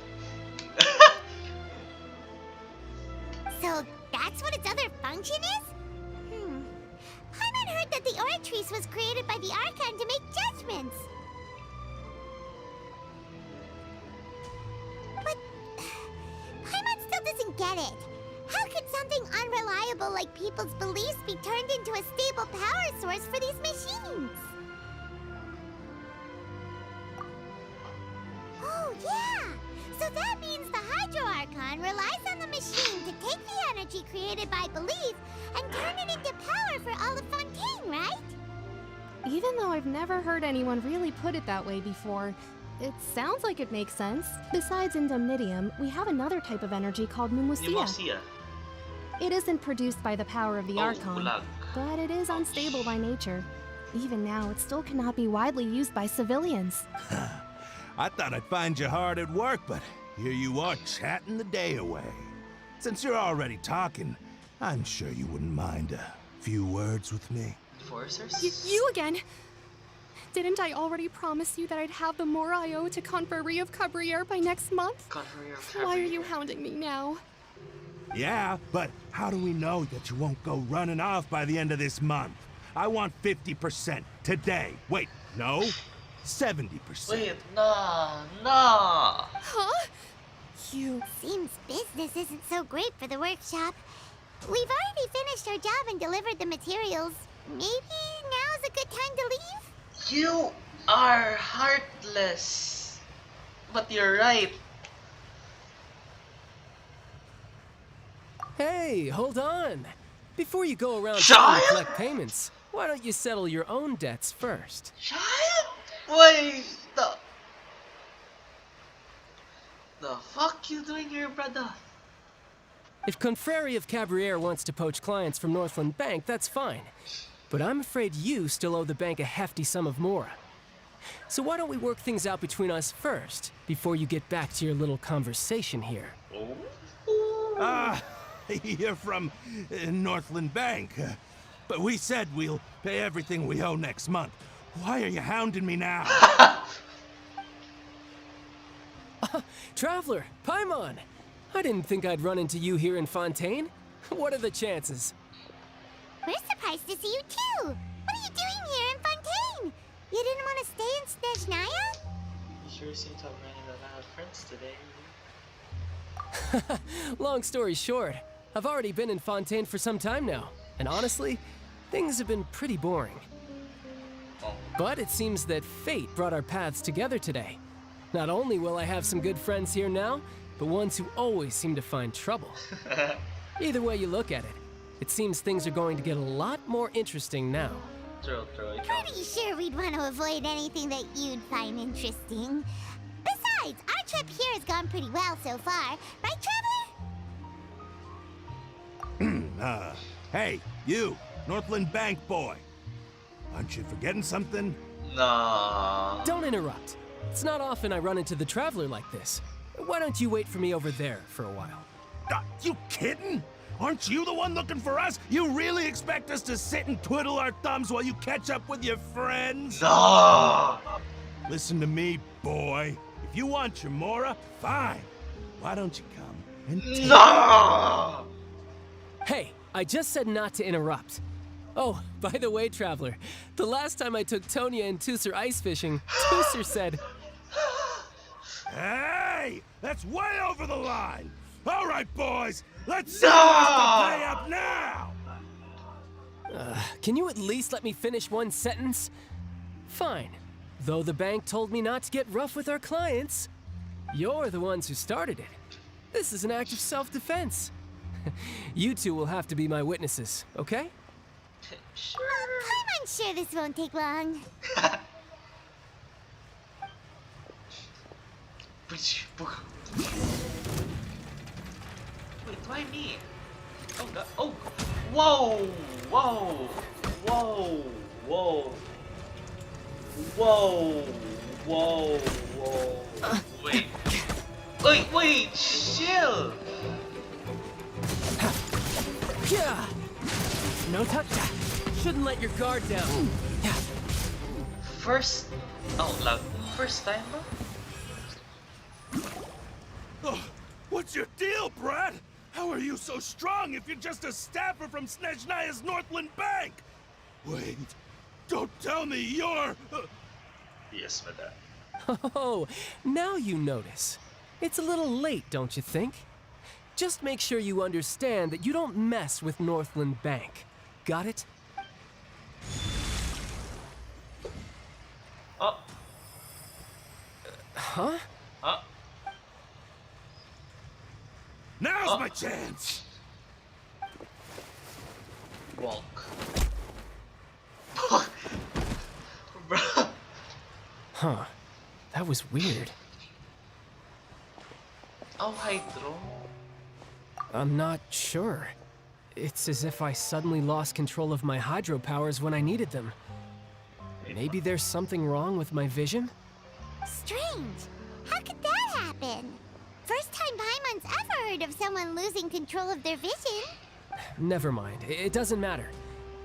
So that's what its other function is? Paimon heard that the Oratrice was created by the Archon to make judgments. But Paimon still doesn't get it. How could something unreliable like people's beliefs be turned into a stable power source for these machines? Oh, yeah! So that means the Hydro Archon relies on the machine to take the energy created by belief and turn it into power for all of Fontaine, right? Even though I've never heard anyone really put it that way before, it sounds like it makes sense. Besides Indemnitium, we have another type of energy called Pneumosia. It isn't produced by the power of the Archon, but it is unstable by nature. Even now, it still cannot be widely used by civilians. I thought I'd find you hard at work, but here you are chatting the day away. Since you're already talking, I'm sure you wouldn't mind a few words with me. Enforcers? You again? Didn't I already promise you that I'd have the more I owe to Confrérie of Cabriere by next month? Why are you hounding me now? Yeah, but how do we know that you won't go running off by the end of this month? I want 50% today. Wait, no? 70%. Wait, nah. Huh? You... Seems business isn't so great for the workshop. We've already finished our job and delivered the materials. Maybe now's a good time to leave? You are heartless. But you're right. Hey, hold on. Before you go around trying to collect payments, why don't you settle your own debts first? Child? Wait, the fuck you doing here, brother? If Confrérie of Cabriere wants to poach clients from Northland Bank, that's fine. But I'm afraid you still owe the bank a hefty sum of mora. So why don't we work things out between us first, before you get back to your little conversation here? You're from Northland Bank. But we said we'll pay everything we owe next month. Why are you hounding me now? Traveler, Paimon! I didn't think I'd run into you here in Fontaine. What are the chances? We're surprised to see you too. What are you doing here in Fontaine? You didn't want to stay in Snezhnaya? You sure seem to have ran a lot of friends today. Long story short, I've already been in Fontaine for some time now, and honestly, things have been pretty boring. But it seems that fate brought our paths together today. Not only will I have some good friends here now, but ones who always seem to find trouble. Either way you look at it, it seems things are going to get a lot more interesting now. Pretty sure we'd want to avoid anything that you'd find interesting. Besides, our trip here has gone pretty well so far. Right, Traveler? Hey, you, Northland Bank boy. Aren't you forgetting something? Nah. Don't interrupt. It's not often I run into the Traveler like this. Why don't you wait for me over there for a while? You kidding? Aren't you the one looking for us? You really expect us to sit and twiddle our thumbs while you catch up with your friends? No. Listen to me, boy. If you want your mora, fine. Why don't you come and take No! Hey, I just said not to interrupt. Oh, by the way, Traveler, the last time I took Tonya and Tusser ice fishing, Tusser said... Hey! That's way over the line! All right, boys! Let's see who has to pay up now! Can you at least let me finish one sentence? Fine. Though the bank told me not to get rough with our clients, you're the ones who started it. This is an act of self-defense. You two will have to be my witnesses, okay? Sure. I'm sure this won't take long. Wait, why me? Oh god. Oh! Whoa! Whoa! Whoa! Whoa! Whoa! Whoa! Whoa! Wait. Wait! Chill! Yeah. No touch. Shouldn't let your guard down. Yeah. First... Oh, loud. First time ba? Oh, what's your deal, Brad? How are you so strong if you're just a staffer from Snezhnaya's Northland Bank? Wait, don't tell me you're... Yes, madam. Oh, now you notice. It's a little late, don't you think? Just make sure you understand that you don't mess with Northland Bank. Got it? Oh. Huh? Oh. Now's my chance! Walk. Bro. Huh. That was weird. Oh, Hydro. I'm not sure. It's as if I suddenly lost control of my hydro powers when I needed them. Maybe there's something wrong with my vision? Strange. How could that happen? First time Paimon's ever heard of someone losing control of their vision. Never mind. It doesn't matter.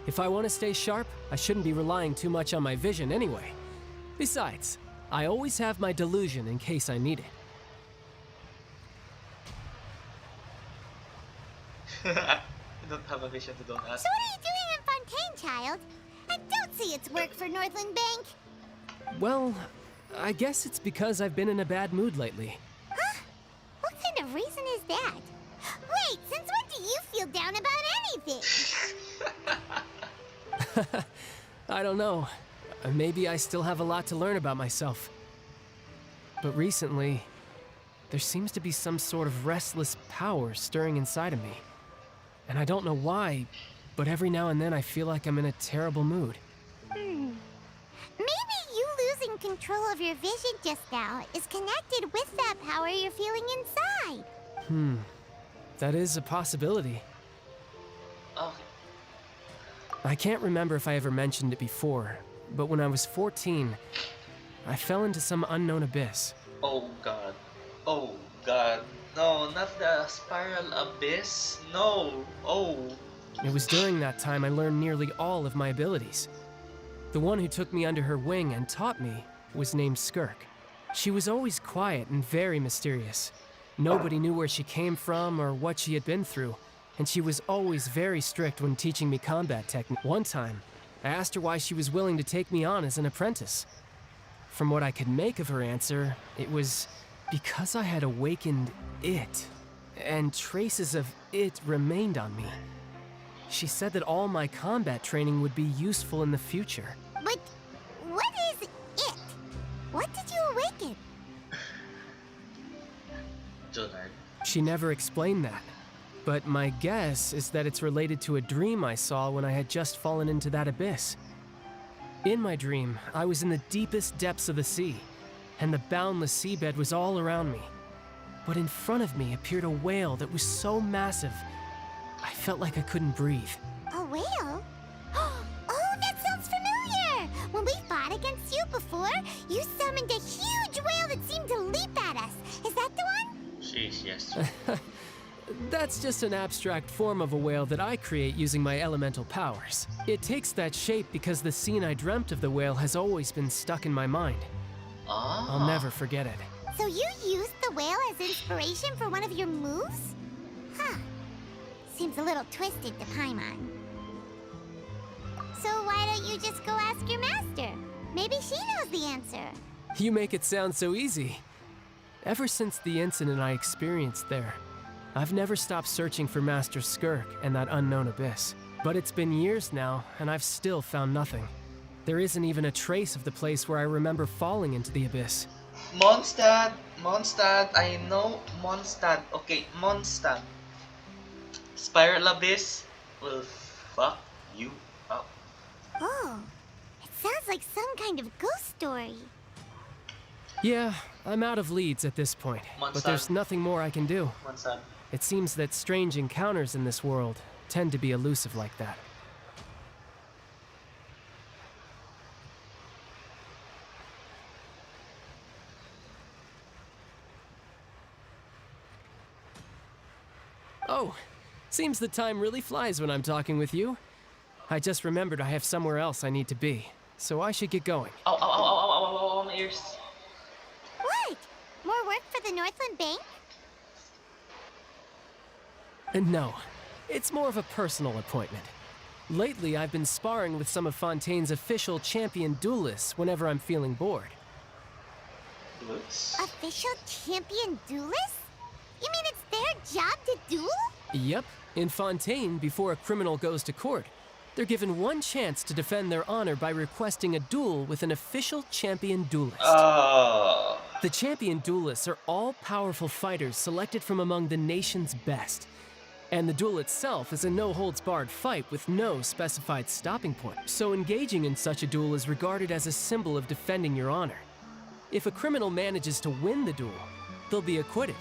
If I want to stay sharp, I shouldn't be relying too much on my vision anyway. Besides, I always have my delusion in case I need it. You don't have a vision to don't ask. So what are you doing in Fontaine, child? I don't see its work for Northland Bank. Well, I guess it's because I've been in a bad mood lately. Huh? What kind of reason is that? Wait, since when do you feel down about anything? I don't know. Maybe I still have a lot to learn about myself. But recently, there seems to be some sort of restless power stirring inside of me. And I don't know why, but every now and then I feel like I'm in a terrible mood. Maybe you losing control of your vision just now is connected with that power you're feeling inside. That is a possibility. Oh. I can't remember if I ever mentioned it before, but when I was 14, I fell into some unknown abyss. Oh god. Oh god. No, not the spiral abyss. No. Oh. It was during that time I learned nearly all of my abilities. The one who took me under her wing and taught me was named Skirk. She was always quiet and very mysterious. Nobody knew where she came from or what she had been through, and she was always very strict when teaching me combat technique. One time, I asked her why she was willing to take me on as an apprentice. From what I could make of her answer, it was because I had awakened it, and traces of it remained on me. She said that all my combat training would be useful in the future. But what is it? What did you awaken? Jonard. She never explained that, but my guess is that it's related to a dream I saw when I had just fallen into that abyss. In my dream, I was in the deepest depths of the sea, and the boundless seabed was all around me. But in front of me appeared a whale that was so massive, I felt like I couldn't breathe. A whale? Oh, that sounds familiar! When we fought against you before, you summoned a huge whale that seemed to leap at us. Is that the one? Sheesh, yes. That's just an abstract form of a whale that I create using my elemental powers. It takes that shape because the scene I dreamt of the whale has always been stuck in my mind. Ah. I'll never forget it. So you used the whale as inspiration for one of your moves? Huh. Seems a little twisted to Paimon. So why don't you just go ask your master? Maybe she knows the answer. You make it sound so easy. Ever since the incident I experienced there, I've never stopped searching for Master Skirk and that unknown abyss. But it's been years now, and I've still found nothing. There isn't even a trace of the place where I remember falling into the abyss. Mondstadt, I know Mondstadt. Okay, Mondstadt. Spiral Abyss will fuck you up. Oh, it sounds like some kind of ghost story. Yeah, I'm out of leads at this point, but there's nothing more I can do. It seems that strange encounters in this world tend to be elusive like that. Oh, seems the time really flies when I'm talking with you. I just remembered I have somewhere else I need to be, so I should get going. Ow, ow, ow, ow, ow, ow, ow, ow, my ears. What? More work for the Northland Bank? No, it's more of a personal appointment. Lately, I've been sparring with some of Fontaine's official champion duelists whenever I'm feeling bored. Official champion duelists? You mean it's their job to duel? Yep, in Fontaine, before a criminal goes to court, they're given one chance to defend their honor by requesting a duel with an official champion duelist. The champion duelists are all powerful fighters selected from among the nation's best. And the duel itself is a no-holds-barred fight with no specified stopping point. So engaging in such a duel is regarded as a symbol of defending your honor. If a criminal manages to win the duel, they'll be acquitted.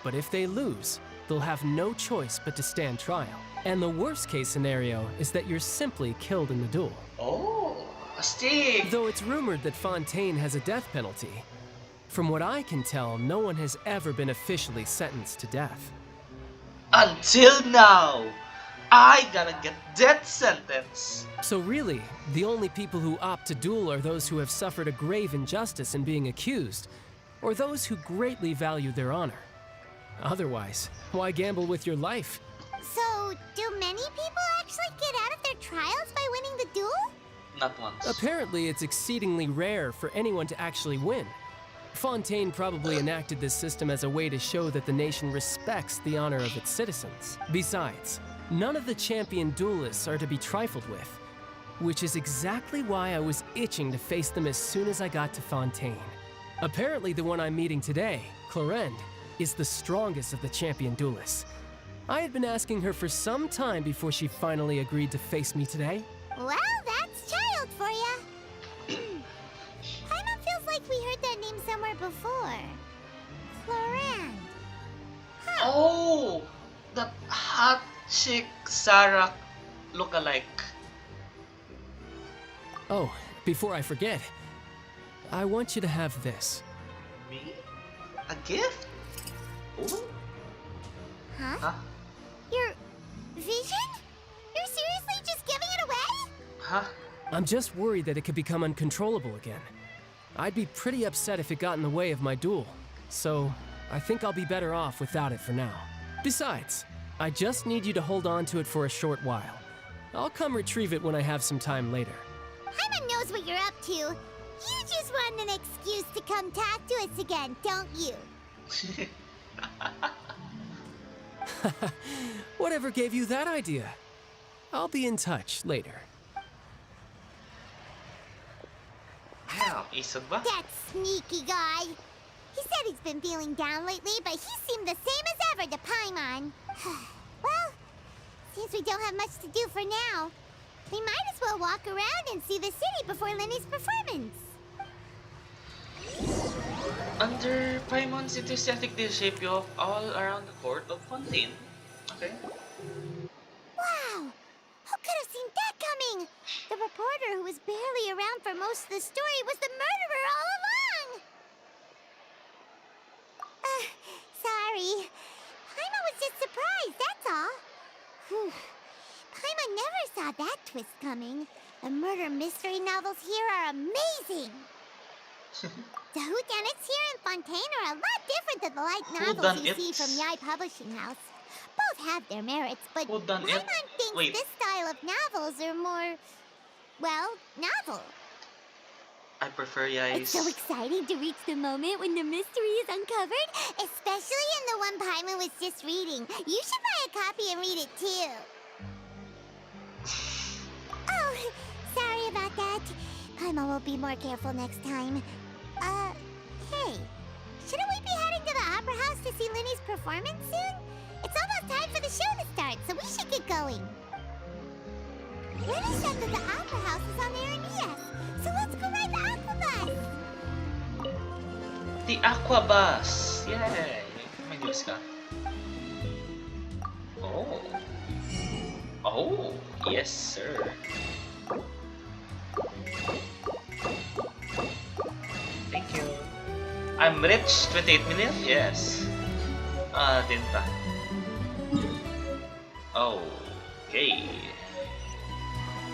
But if they lose, they'll have no choice but to stand trial. And the worst-case scenario is that you're simply killed in the duel. Oh, astig! Though it's rumored that Fontaine has a death penalty, from what I can tell, no one has ever been officially sentenced to death. Until now, I gotta get death sentence. So really, the only people who opt to duel are those who have suffered a grave injustice in being accused, or those who greatly value their honor. Otherwise, why gamble with your life? So, do many people actually get out of their trials by winning the duel? Not once. Apparently, it's exceedingly rare for anyone to actually win. Fontaine probably enacted this system as a way to show that the nation respects the honor of its citizens. Besides, none of the champion duelists are to be trifled with, which is exactly why I was itching to face them as soon as I got to Fontaine. Apparently, the one I'm meeting today, Clorinde, is the strongest of the champion duelists. I had been asking her for some time before she finally agreed to face me today. Well, that's child for ya. Paimon feels like we heard that name somewhere before. Clorinde. Huh. Oh, that hot chick Sarah look-alike. Oh, before I forget, I want you to have this. Me? A gift? Ooh. Huh? Your vision? You're seriously just giving it away? Huh? I'm just worried that it could become uncontrollable again. I'd be pretty upset if it got in the way of my duel, so I think I'll be better off without it for now. Besides, I just need you to hold on to it for a short while. I'll come retrieve it when I have some time later. Paimon knows what you're up to. You just want an excuse to come talk to us again, don't you? Whatever gave you that idea? I'll be in touch later. Damn, isog ba? That sneaky guy. He said he's been feeling down lately, but he seemed the same as ever to Paimon. Well, since we don't have much to do for now, we might as well walk around and see the city before Lenny's performance. Under Paimon's enthusiastic leadership, you walk all around the court of Fontaine. Okay. Wow! Who could have seen that coming? The reporter who was barely around for most of the story was the murderer all along! Sorry. Paimon was just surprised, that's all. Whew. Paimon never saw that twist coming. The murder mystery novels here are amazing! The whodunits here in Fontaine are a lot different than the light novels you see from Yai Publishing House. Both have their merits, but Paimon thinks this style of novels are more, well, novel. I prefer Yai's. It's so exciting to reach the moment when the mystery is uncovered, especially in the one Paimon was just reading. You should buy a copy and read it too. Oh, sorry about that. Paimon will be more careful next time. Hey, shouldn't we be heading to the Opera House to see Lenny's performance soon? It's almost time for the show to start, so we should get going. Lenny said that the Opera House is on Aranias, so let's go ride the Aqua Bus. The Aqua Bus! Yay! May news ka? Oh! Oh! Yes, sir! Thank you! I'm rich! 28 million? Yes! Din pa. Oh! Okay!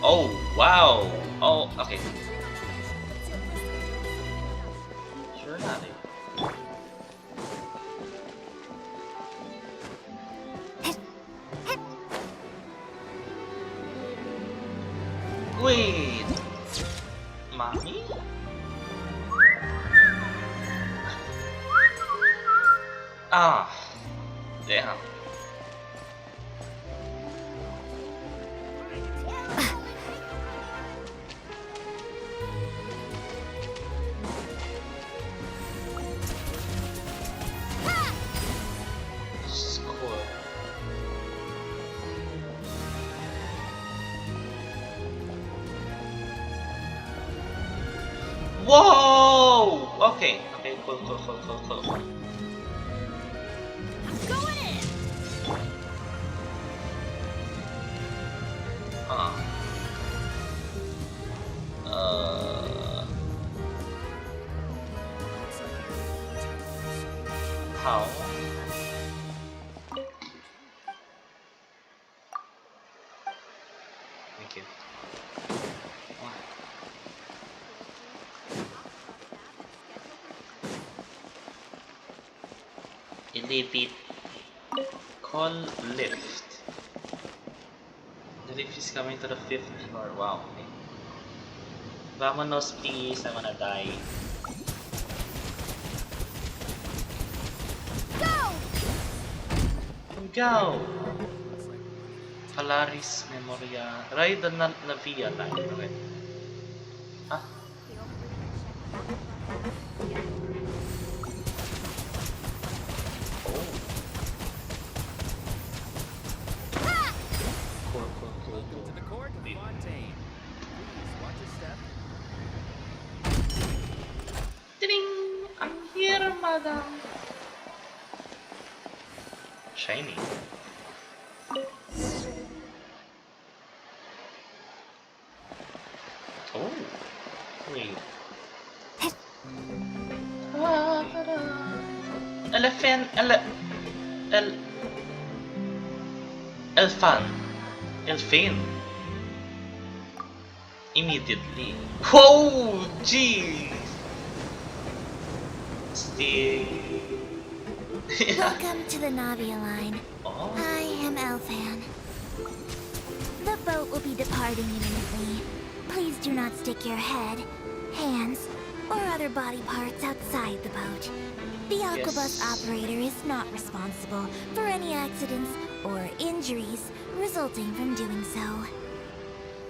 Oh! Wow! Oh! Okay. Sure not eh. Wait! Mommy? Ah! Damn. Score. Whoa! Okay, okay, cool. How? Thank you. Elevate. Call lift. The lift is coming to the 5th floor. Wow. Okay. Vamonos, please. I wanna die. Go! Polaris Memoria. Ride the Navia tayo. Okay. Ah? Cool. To the court of Fontaine. Please watch your step. Ding! I'm here, madam. Shiny. Oh, wait. Elephant, Elfin. Immediately. Whoa, jeez. Still. Welcome to the Navia line. Oh. I am Elfan. The boat will be departing imminently. Please do not stick your head, hands, or other body parts outside the boat. The Aquabus operator is not responsible for any accidents or injuries resulting from doing so.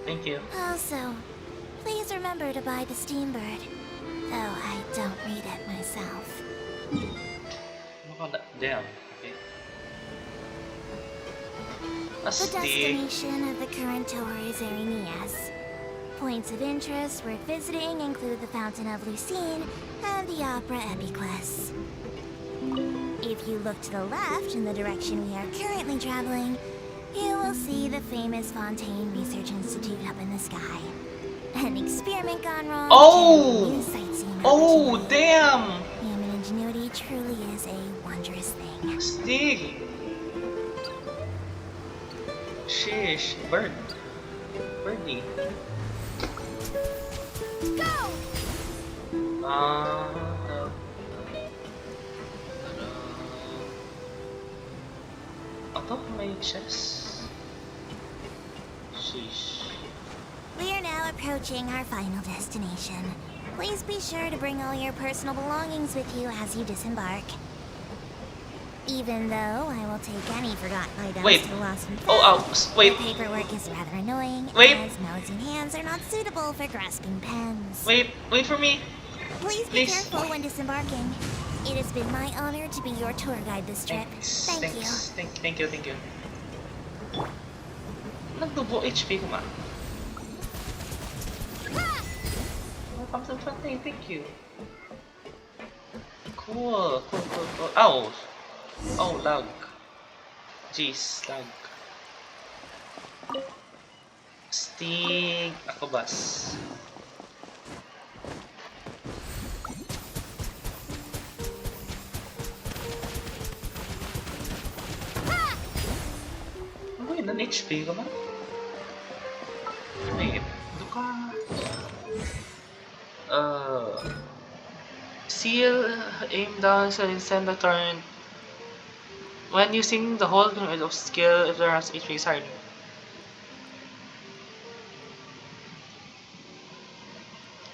Thank you. Also, please remember to buy the Steambird, though I don't read it myself. Damn. Okay. The destination of the current tour is Erinias. Points of interest worth visiting include the Fountain of Lucine and the Opera Epiquest. If you look to the left in the direction we are currently traveling, you will see the famous Fontaine Research Institute up in the sky. An experiment gone wrong. Oh! Oh, damn! Human ingenuity truly is a wondrous thing. Still. Sheesh, birdie. Go! Ito, may chest. Sheesh. We are now approaching our final destination. Please be sure to bring all your personal belongings with you as you disembark. Even though I will take any forgotten items to the lost and found, wait. the paperwork is rather annoying, as nodes and hands are not suitable for grasping pens. Wait for me. Please be careful when disembarking. It has been my honor to be your tour guide this trip. Thank you. Thank you. Nagdubo HP ko ma. Welcome to Fontaine, thank you. Cool, cool, cool, cool. Ow! Oh, lag. Jeez, lag. Stig. Ako bas. Ano yun? An HP ka ba? Wait. Ano ka? Seal aim down so send the current. When using the hold of skill, if there has HP side.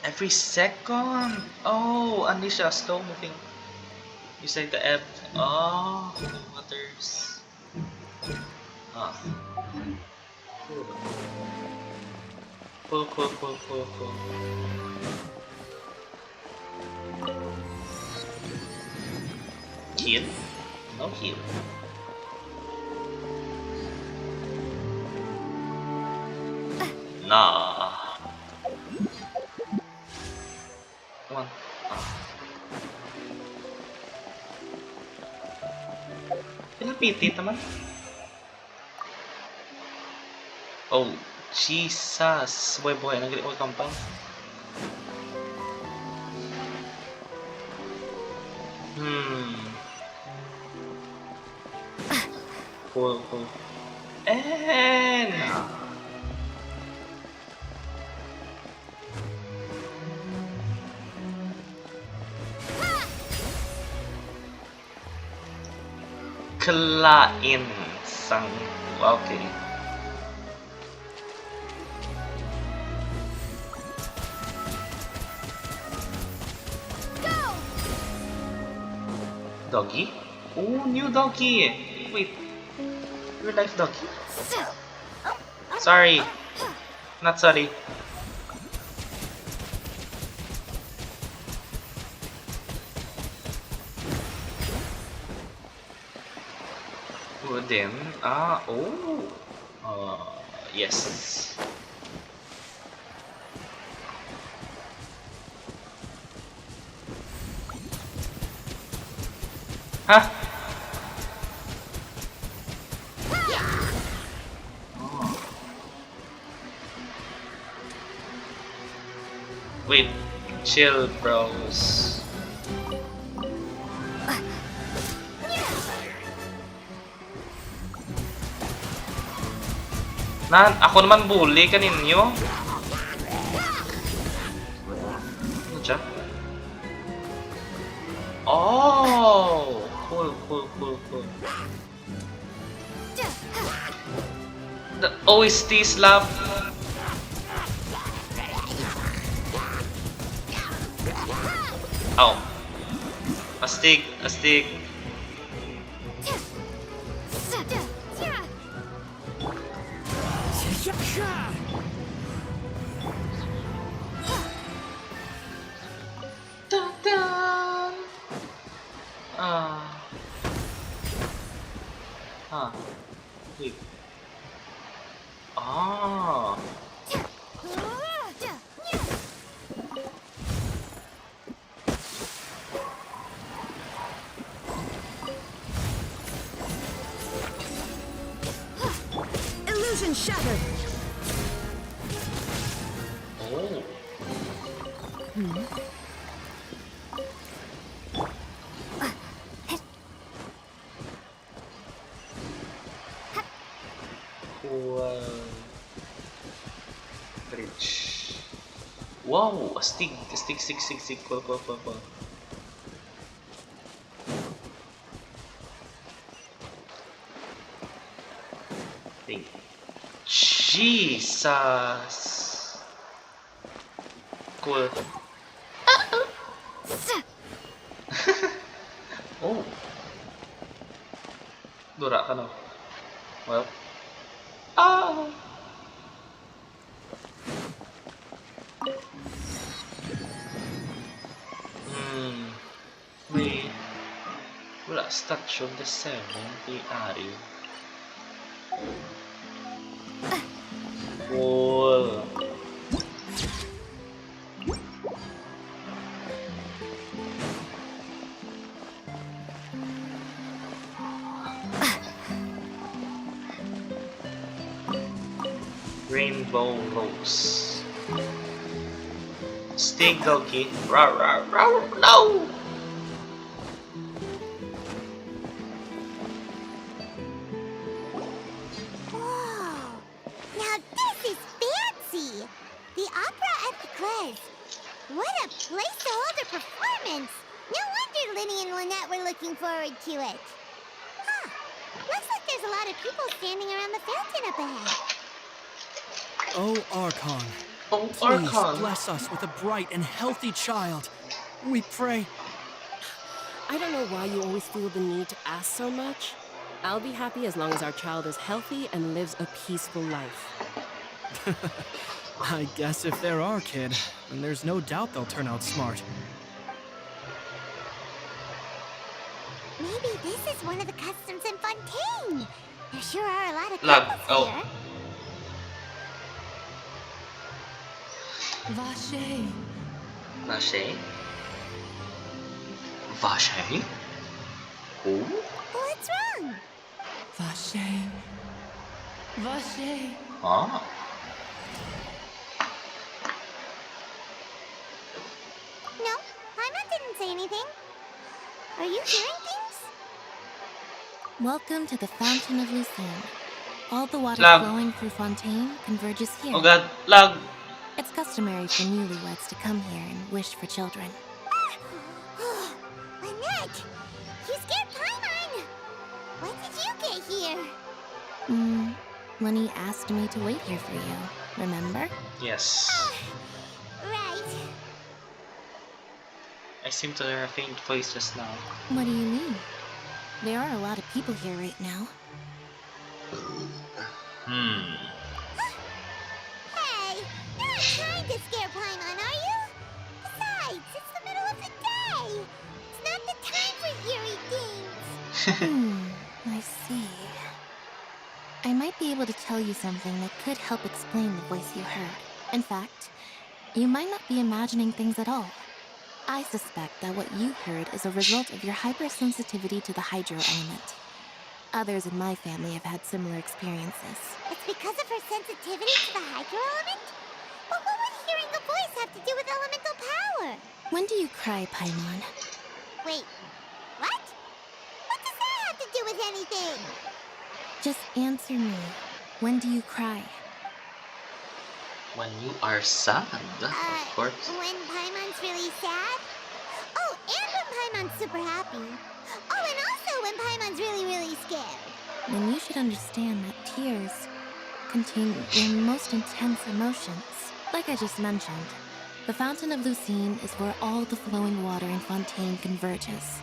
Every second. Oh, unleash a slow moving. You said the F. Oh, waters. Ah. Cool, cool, cool, cool, cool. Heal? No heal. Nah. One. Pinapitit naman. Oh, Jesus. Boy, nagli ko kampang. Cool. And Klain sang. Okay. Doggy? Oh, new doggy. Wait. Real life doggy? Sorry. Not sorry. Then, yes. Huh? Wait, chill, bros. Ako naman bully ka ninyo. Ano siya? Oh! Cool. The OST slap. Ow. Astig. Wait. Illusion shattered. Oh. Bridge. Wow, a stick. Cool. Thing. Jesus. Cool. Oh. Dura ka na. Well. Wait. Wala statue of the 70 Ari. Cool. Rainbow Rose. Stay Goki. Rah, rah, rah, no! Whoa! Now this is fancy! The opera at the Claire's. What a place to hold a performance! No wonder Linny and Lynette were looking forward to it. Huh. Looks like there's a lot of people standing around the fountain up ahead. Oh, Archon. Oh, Please Archon. bless us with a bright and healthy child. We pray. I don't know why you always feel the need to ask so much. I'll be happy as long as our child is healthy and lives a peaceful life. I guess if they're our kid, then there's no doubt they'll turn out smart. Maybe this is one of the customs in Fontaine. There sure are a lot of Lag. couples Oh. here. Vache. Vache? Vache? Who? What's wrong? Vache. Vache. Huh? No, Paimon didn't say anything. Are you hearing things? Welcome to the Fountain of Lucerne. All the water Lag. flowing through Fontaine converges here. Oh god, lag. It's customary for newlyweds to come here and wish for children. Lynette! You scared Paimon! When did you get here? Lenny asked me to wait here for you, remember? Yes. Right. I seem to hear a faint voice just now. What do you mean? There are a lot of people here right now. Hey, you're not trying to scare Paimon, are you? Besides, it's the middle of the day. It's not the time for eerie things. I see. I might be able to tell you something that could help explain the voice you heard. In fact, you might not be imagining things at all. I suspect that what you heard is a result of your hypersensitivity to the hydro element. Others in my family have had similar experiences. It's because of her sensitivity to the hydro element? But what would hearing a voice have to do with elemental power? When do you cry, Paimon? Wait, what? What does that have to do with anything? Just answer me. When do you cry? When you are sad, of course. When Paimon's really sad? Oh, and when Paimon's super happy. Oh, and also when Paimon's really, really scared. Then you should understand that tears contain your most intense emotions. Like I just mentioned, the Fountain of Lucerne is where all the flowing water in Fontaine converges.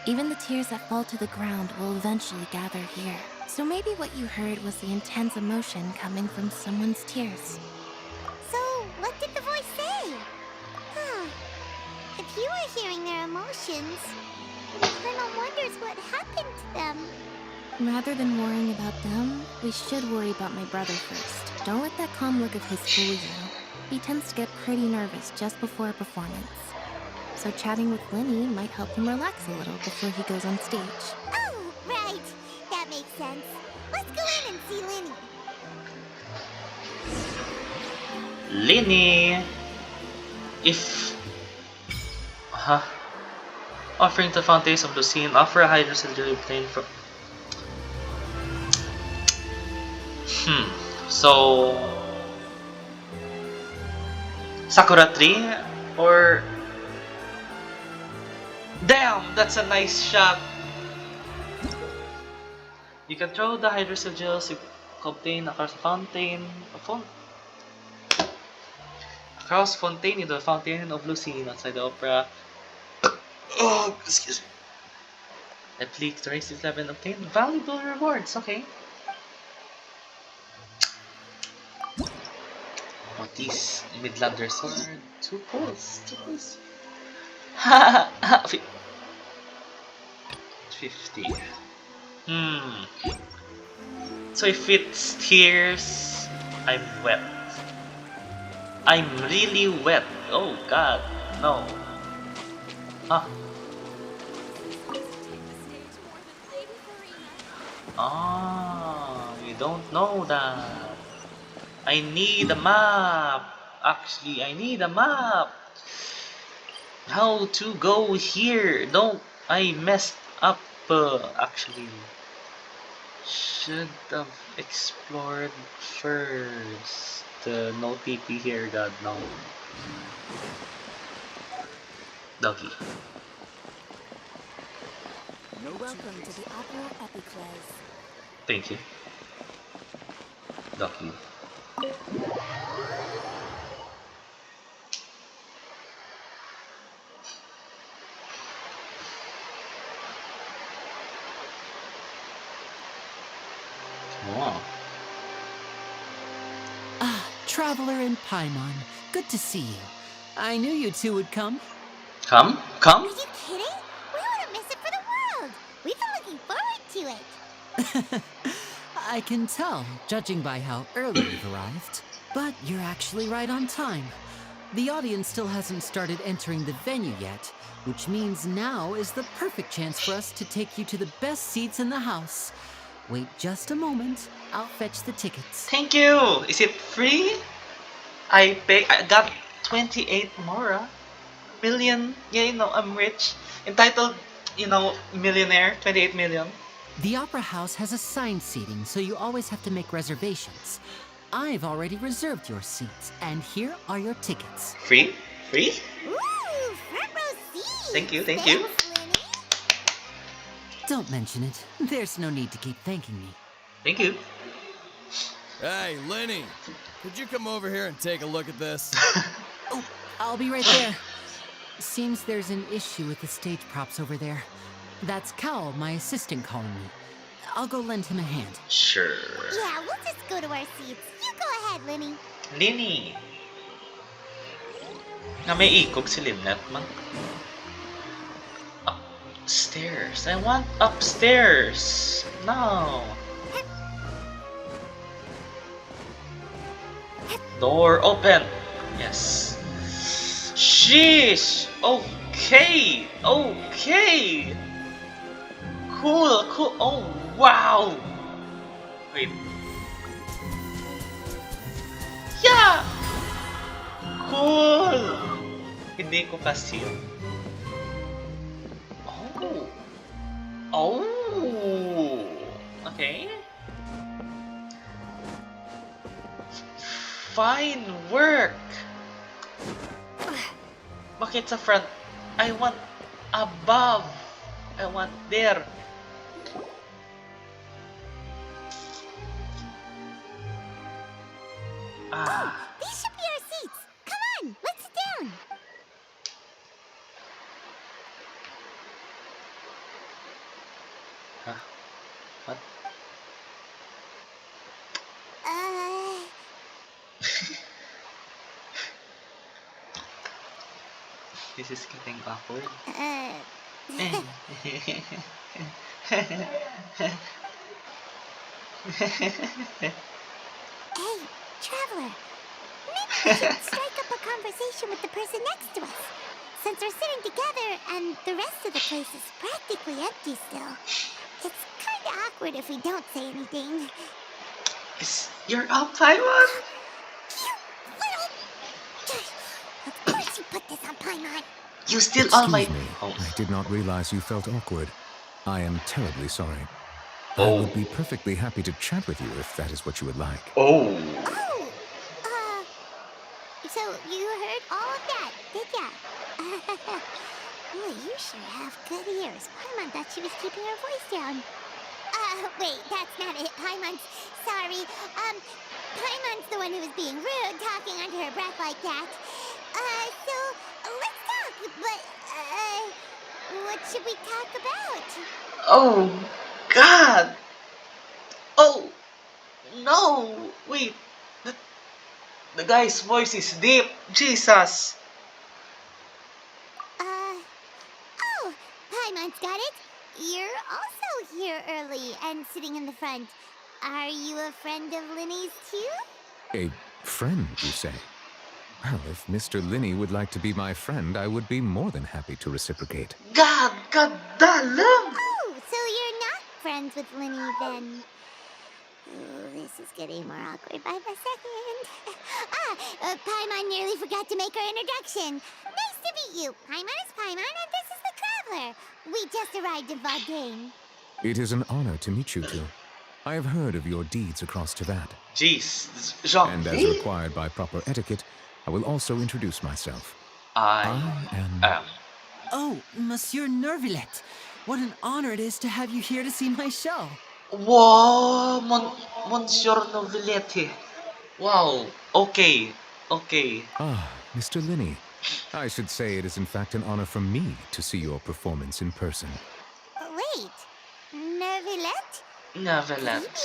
Even the tears that fall to the ground will eventually gather here. So maybe what you heard was the intense emotion coming from someone's tears. So, what did the voice say? Huh. If you were hearing their emotions, then Paimon wonders what happened to them. Rather than worrying about them, we should worry about my brother first. Don't let that calm look of his fool you. He tends to get pretty nervous just before a performance. So chatting with Linny might help him relax a little before he goes on stage. Oh, right. That makes sense. Let's go in and see Linny. Linny! If... Offering the Fountains of Lucerne, offer a hydrosensory plane from... So... Sakura tree? Or... Damn! That's a nice shot! You can throw the hydrosol gels you obtain across the fountain... Across Fontaine into the Fountain of Lucerne outside the opera. Oh, excuse me. Complete the race 11 obtain valuable rewards, okay. What is Midlander sword? 2 pulls. 2 pulls. 50. So if it's tears, I'm wet. I'm really wet. Oh god, no. Ah, you don't know that. I need a map. Actually, I need a map. How to go here? Don't I messed up? Actually, should have explored first. No TP here, God no. Doggy. Welcome to the Opera Epicles. Thank you. Doggy. Wow. Ah, Traveler and Paimon. Good to see you. I knew you two would come. Come? Are you kidding? We wouldn't miss it for the world. We've been looking forward to it. I can tell, judging by how early you've arrived. But you're actually right on time. The audience still hasn't started entering the venue yet, which means now is the perfect chance for us to take you to the best seats in the house. Wait just a moment. I'll fetch the tickets. Thank you. Is it free? I got 28 Mora. Million. Yeah, you know, I'm rich. Entitled, you know, millionaire. 28 million. The Opera House has assigned seating, so you always have to make reservations. I've already reserved your seats, and here are your tickets. Free? Free? Ooh, front row seats. Thank you, thank you. Don't mention it. There's no need to keep thanking me. Thank you. Hey, Lenny, could you come over here and take a look at this? Oh, I'll be right there. Seems there's an issue with the stage props over there. That's Cal, my assistant, calling me. I'll go lend him a hand. Sure. Yeah, we'll just go to our seats. You go ahead, Linny. Linny. Nga may ikog si Lynette man. Upstairs. I want upstairs. No. Door open. Yes. Sheesh. Okay. Okay. Cool, cool. Oh, wow. Wait. Yeah. Cool. Hindi ko kasi yun. Oh. Oh. Okay. Fine work. Bakit sa front? I want above. I want there. Oh, these should be our seats. Come on, let's sit down. Huh? What? This is getting awkward. Hey, Traveler. Maybe we should strike up a conversation with the person next to us. Since we're sitting together and the rest of the place is practically empty still, it's kind of awkward if we don't say anything. You're up, Paimon? Of course you put this on Paimon. You still on my... Excuse me. I did not realize you felt awkward. I am terribly sorry. I Oh. would be perfectly happy to chat with you if that is what you would like. Oh. So you heard all of that, did ya? Boy, you sure have good ears. Paimon thought she was keeping her voice down. Wait, that's not it, Paimon. Sorry. Paimon's the one who was being rude, talking under her breath like that. So, let's talk, but, what should we talk about? Oh, God. Oh, no. Wait. The guy's voice is deep. Jesus. Oh, Paimon's got it. You're also here early and sitting in the front. Are you a friend of Linny's too? A friend, you say? Well, if Mr. Linney would like to be my friend, I would be more than happy to reciprocate. God dalam. Oh, so you're not friends with Linny then? Oh, this is getting more awkward by the second. Paimon nearly forgot to make her introduction. Nice to meet you. Paimon is Paimon, and this is the Traveler. We just arrived in Fontaine. It is an honor to meet you two. I have heard of your deeds across Teyvat. Jeez, Jean. And as required by proper etiquette, I will also introduce myself. I am. Oh, Monsieur Nervillet. What an honor it is to have you here to see my show. Wow, Monsieur Novelletti. Wow. Okay. Okay. Ah, Mr. Linney. I should say it is in fact an honor for me to see your performance in person. Wait, Nervillet? Novelette.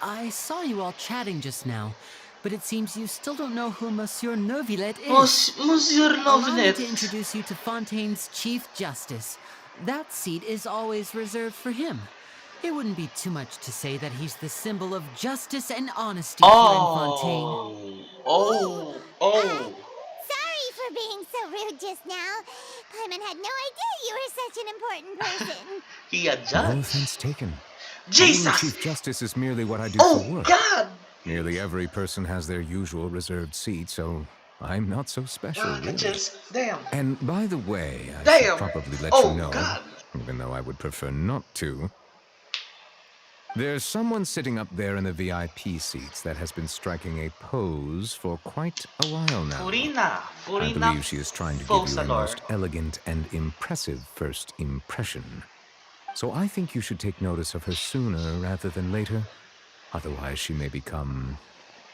I saw you all chatting just now, but it seems you still don't know who Monsieur Nervillet is. Monsieur Allow me Novelette. to introduce you to Fontaine's Chief Justice. That seat is always reserved for him. It wouldn't be too much to say that he's the symbol of justice and honesty here in Fontaine. Sorry for being so rude just now. Paimon had no idea you were such an important person. He a No judge. offense taken. Jesus! Being the Chief Justice is merely what I do Oh, for work. God! Nearly every person has their usual reserved seat, so I'm not so special, really. Just, damn. And by the way, I Damn. should probably let Oh, you know, God. even though I would prefer not to. There's someone sitting up there in the VIP seats that has been striking a pose for quite a while now. Furina. I believe she is trying to give you a Fausalor. most elegant and impressive first impression. So I think you should take notice of her sooner rather than later. Otherwise, she may become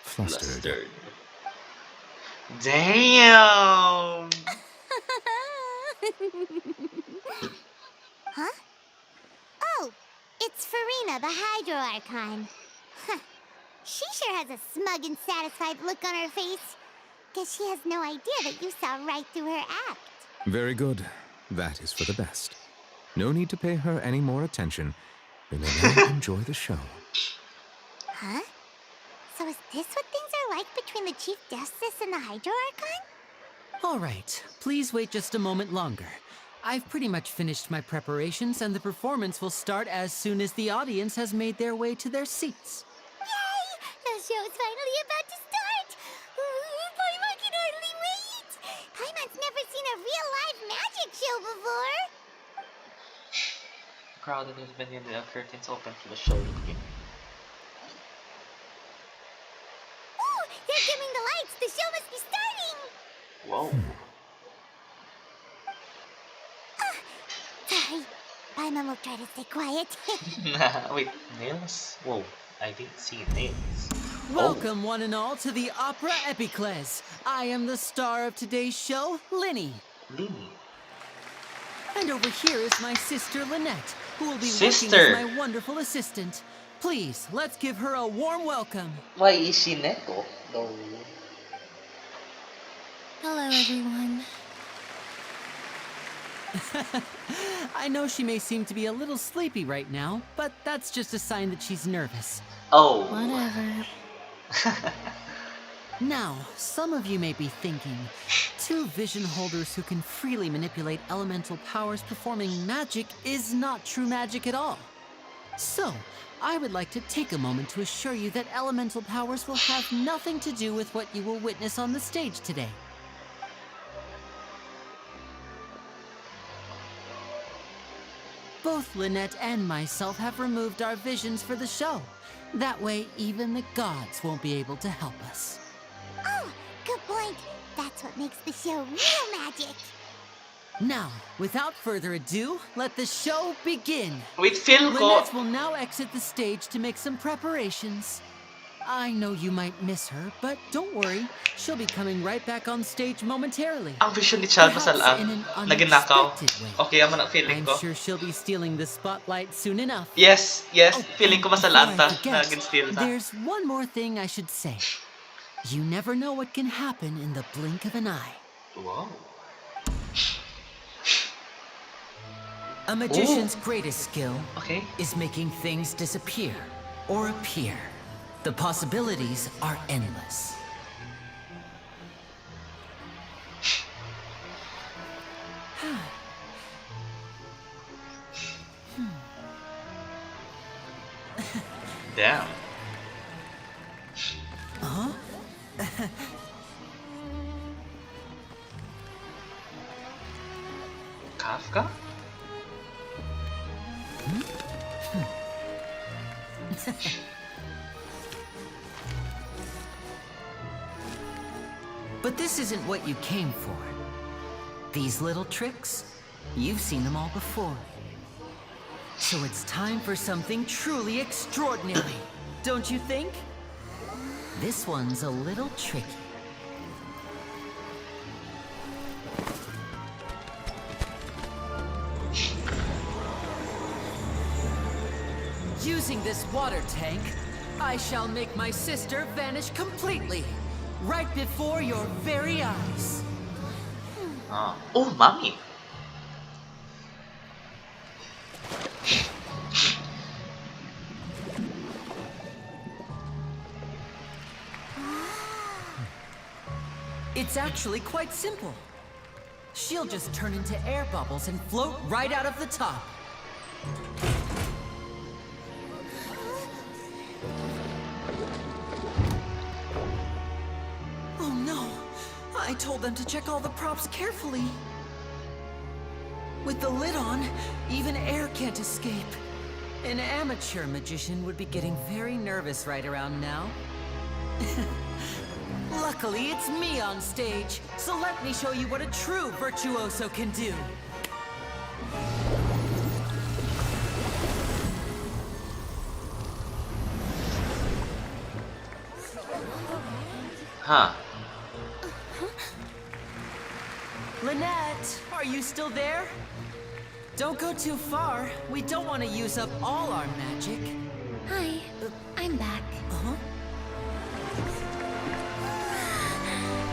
flustered. Damn! Huh? Oh, it's Farina, the Hydro Archon. Huh. She sure has a smug and satisfied look on her face. Guess she has no idea that you saw right through her act. Very good. That is for the best. No need to pay her any more attention. We may now enjoy the show. Huh? So is this what things are like between the Chief Justice and the Hydro Archon? All right, please wait just a moment longer. I've pretty much finished my preparations, and the performance will start as soon as the audience has made their way to their seats. Yay! The show's finally about to start! Paimon can hardly wait! Paimon's never seen a real live magic show before! Crowded has been in the curtains open for the show to begin. Ooh! They're dimming the lights! The show must be starting! Whoa. Sorry. Paimon will try to stay quiet. Wait, nails? Whoa, I didn't see nails. Welcome, one and all, to the Opera Epicles. I am the star of today's show, Linny. Linny. And over here is my sister, Lynette, who will be Sister. working as my wonderful assistant. Please, let's give her a warm welcome. Why is she Neko? No. Hello, everyone. I know she may seem to be a little sleepy right now, but that's just a sign that she's nervous. Oh. Whatever. Now, some of you may be thinking, two vision holders who can freely manipulate elemental powers performing magic is not true magic at all. So, I would like to take a moment to assure you that elemental powers will have nothing to do with what you will witness on the stage today. Both Lynette and myself have removed our visions for the show. That way, even the gods won't be able to help us. Oh, good point. That's what makes the show real magic. Now, without further ado, let the show begin. Wait, feel ko. Lynette will now exit the stage to make some preparations. I know you might miss her, but don't worry. She'll be coming right back on stage momentarily. Ang vision ni Chad Perhaps in masalaan. an Naginakaw. unexpected way. Okay, ama na feeling I'm ko. sure she'll be stealing the spotlight soon enough. Yes, feeling ko and masalaan before I ta. forget, Nagin-steal ta. There's one more thing I should say. You never know what can happen in the blink of an eye. Wow. A magician's greatest skill Okay. is making things disappear or appear. The possibilities are endless. Damn. Huh? Kafka? But this isn't what you came for. These little tricks, you've seen them all before. So it's time for something truly extraordinary, don't you think? This one's a little tricky. Using this water tank, I shall make my sister vanish completely, right before your very eyes. Oh, mommy. It's actually quite simple. She'll just turn into air bubbles and float right out of the top. Oh no! I told them to check all the props carefully. With the lid on, even air can't escape. An amateur magician would be getting very nervous right around now. Luckily, it's me on stage, so let me show you what a true virtuoso can do. Huh. Lynette, are you still there? Don't go too far. We don't want to use up all our magic. Hi, I'm back. Uh-huh.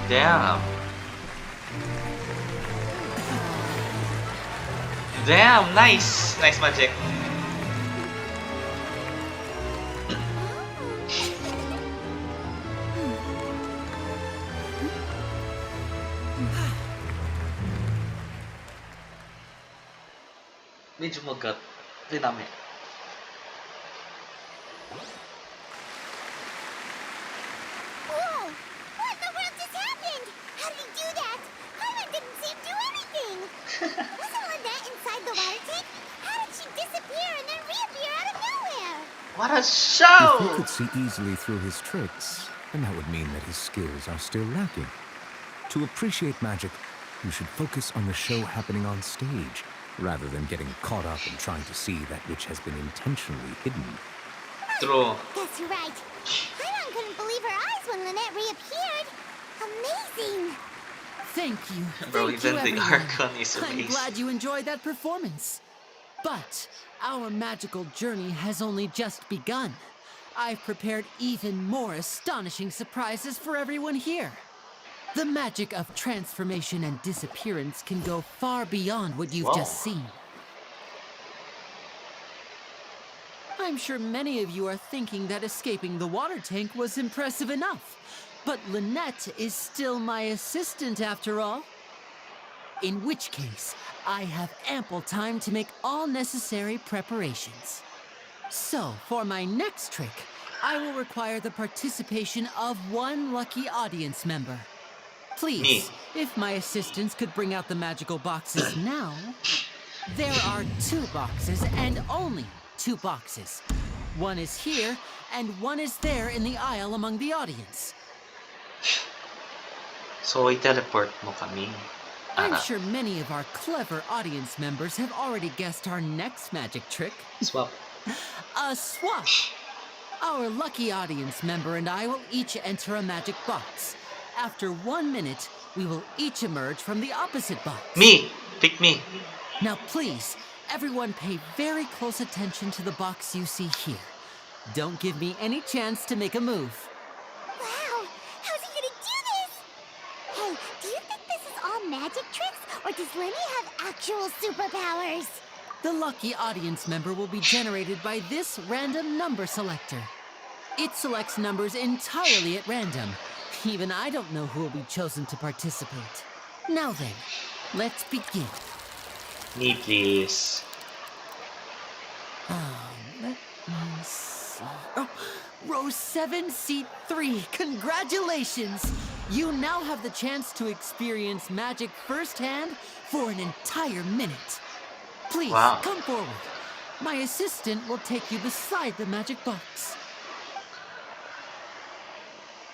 Damn. Damn, nice. Nice magic. Medyo magat. Dinami. Whoa! What in the world just happened? How did he do that? Paimon didn't seem to do anything. Wasn't Lynette inside the water tank? How did she disappear and then reappear out of nowhere? What a If show! you could see easily through his tricks, then that would mean that his skills are still lacking. To appreciate magic, you should focus on the show happening on stage, rather than getting caught up in trying to see that which has been intentionally hidden. True. Guess you're right. Paimon couldn't believe her eyes when Lynette reappeared. Amazing! Thank you. Bro, Thank you, even the everyone. Archon is I'm amazing. glad you enjoyed that performance. But our magical journey has only just begun. I've prepared even more astonishing surprises for everyone here. The magic of transformation and disappearance can go far beyond what you've just seen. I'm sure many of you are thinking that escaping the water tank was impressive enough. But Lynette is still my assistant after all. In which case, I have ample time to make all necessary preparations. So, for my next trick, I will require the participation of one lucky audience member. Please, if my assistants could bring out the magical boxes now. There are 2 boxes and only 2 boxes. One is here and one is there in the aisle among the audience. So, i-teleport mo kami. I'm sure many of our clever audience members have already guessed our next magic trick. Swap. A swap. Our lucky audience member and I will each enter a magic box. After 1 minute, we will each emerge from the opposite box. Me! Pick me. Now please, everyone pay very close attention to the box you see here. Don't give me any chance to make a move. Wow! How's he gonna do this? Hey, do you think this is all magic tricks? Or does Lenny have actual superpowers? The lucky audience member will be generated by this random number selector. It selects numbers entirely at random. Even I don't know who will be chosen to participate. Now then, let's begin. Me, please. Let me see. Row 7, seat 3. Congratulations! You now have the chance to experience magic firsthand for an entire minute. Please, Wow. come forward. My assistant will take you beside the magic box.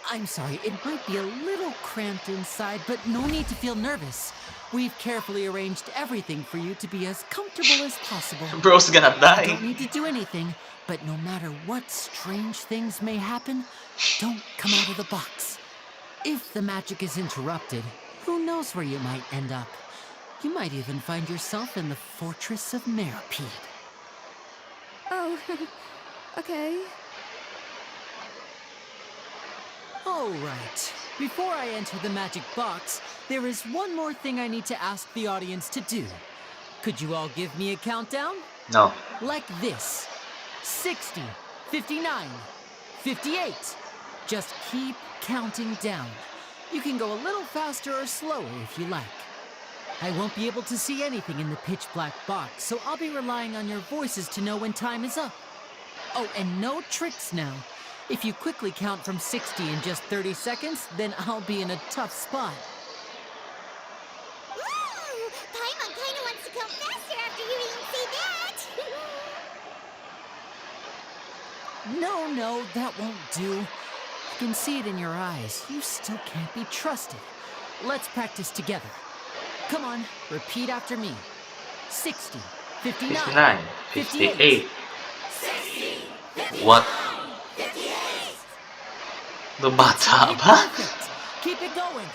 I'm sorry, it might be a little cramped inside, but no need to feel nervous. We've carefully arranged everything for you to be as comfortable as possible. Bro's gonna You die. don't need to do anything, but no matter what strange things may happen, don't come out of the box. If the magic is interrupted, who knows where you might end up? You might even find yourself in the Fortress of Meripede. Oh, okay. All right. Before I enter the magic box, there is one more thing I need to ask the audience to do. Could you all give me a countdown? No. Like this. 60, 59, 58. Just keep counting down. You can go a little faster or slower if you like. I won't be able to see anything in the pitch black box, so I'll be relying on your voices to know when time is up. Oh, and no tricks now. If you quickly count from 60 in just 30 seconds, then I'll be in a tough spot. Ooh, Paimon kinda wants to go faster after hearing you say that. No, that won't do. I can see it in your eyes. You still can't be trusted. Let's practice together. Come on, repeat after me. 60, 59, 59, 58. 60, What? The bata ba? Perfect. Keep it going.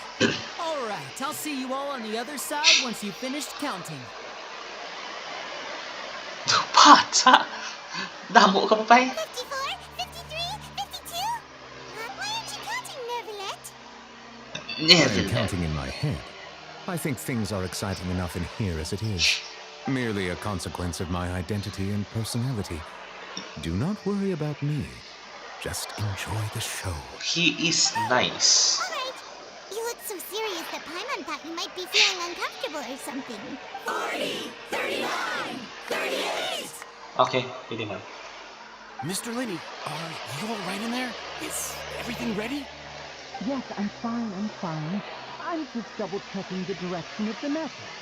All right, I'll see you all on the other side once you've finished counting. The bata? Damo ka pa eh. 54, 53, 52? Why aren't you counting, Nervalet? I'm counting in my head. I think things are exciting enough in here as it is. Merely a consequence of my identity and personality. Do not worry about me. Just enjoy the show. He is nice. Alright. You look so serious that Paimon thought you might be feeling uncomfortable or something. 40, 39, 38. Okay, pwede na. Mr. Lenny, are you all right in there? Is everything ready? Yes, I'm fine. I'm just double-checking the direction of the message.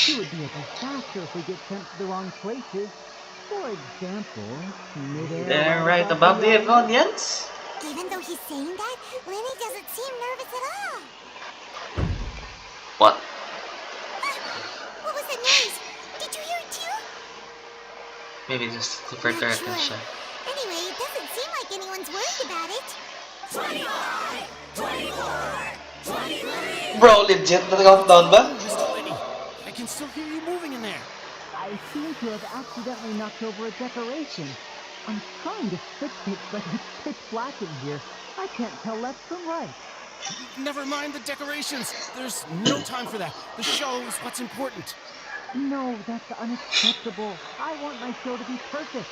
It would be a disaster if we get sent to the wrong places. For example, They're right above the audience. Even though he's saying that, Lenny doesn't seem nervous at all. What? What was that noise? Did you hear it too? Maybe just to divert their Not sure. attention. Anyway, it doesn't seem like anyone's worried about it. 25, 24, 23. Bro, legit na countdown ba? Mr. Lenny, I can still hear you moving in there. I seem to have accidentally knocked over a decoration. I'm trying to fix it, but it's pitch black in here. I can't tell left from right. Never mind the decorations. There's no time for that. The show is what's important. No, that's unacceptable. I want my show to be perfect.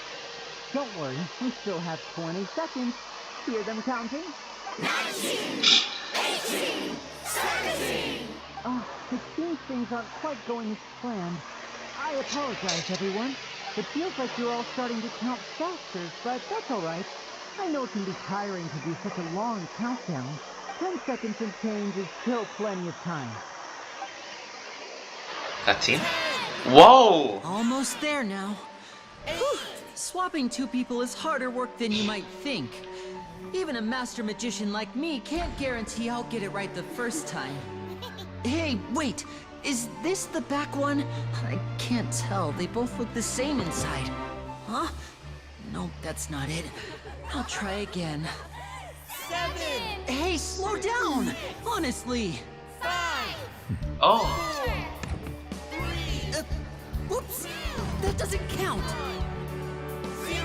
Don't worry, we still have 20 seconds. Hear them counting? 19, 18, 17. Oh, it seems things aren't quite going as planned. I apologize, everyone. It feels like you're all starting to count faster, but that's all right. I know it can be tiring to do such a long countdown. 10 seconds and change is still plenty of time. Cutscene? Whoa! Almost there now. Whew. Swapping two people is harder work than you might think. Even a master magician like me can't guarantee I'll get it right the first time. Hey, wait! Is this the back one? I can't tell. They both look the same inside. Huh? Nope, that's not it. I'll try again. 7! Hey, slow down! Honestly! 5! Oh. 3! Whoops! That doesn't count! 0!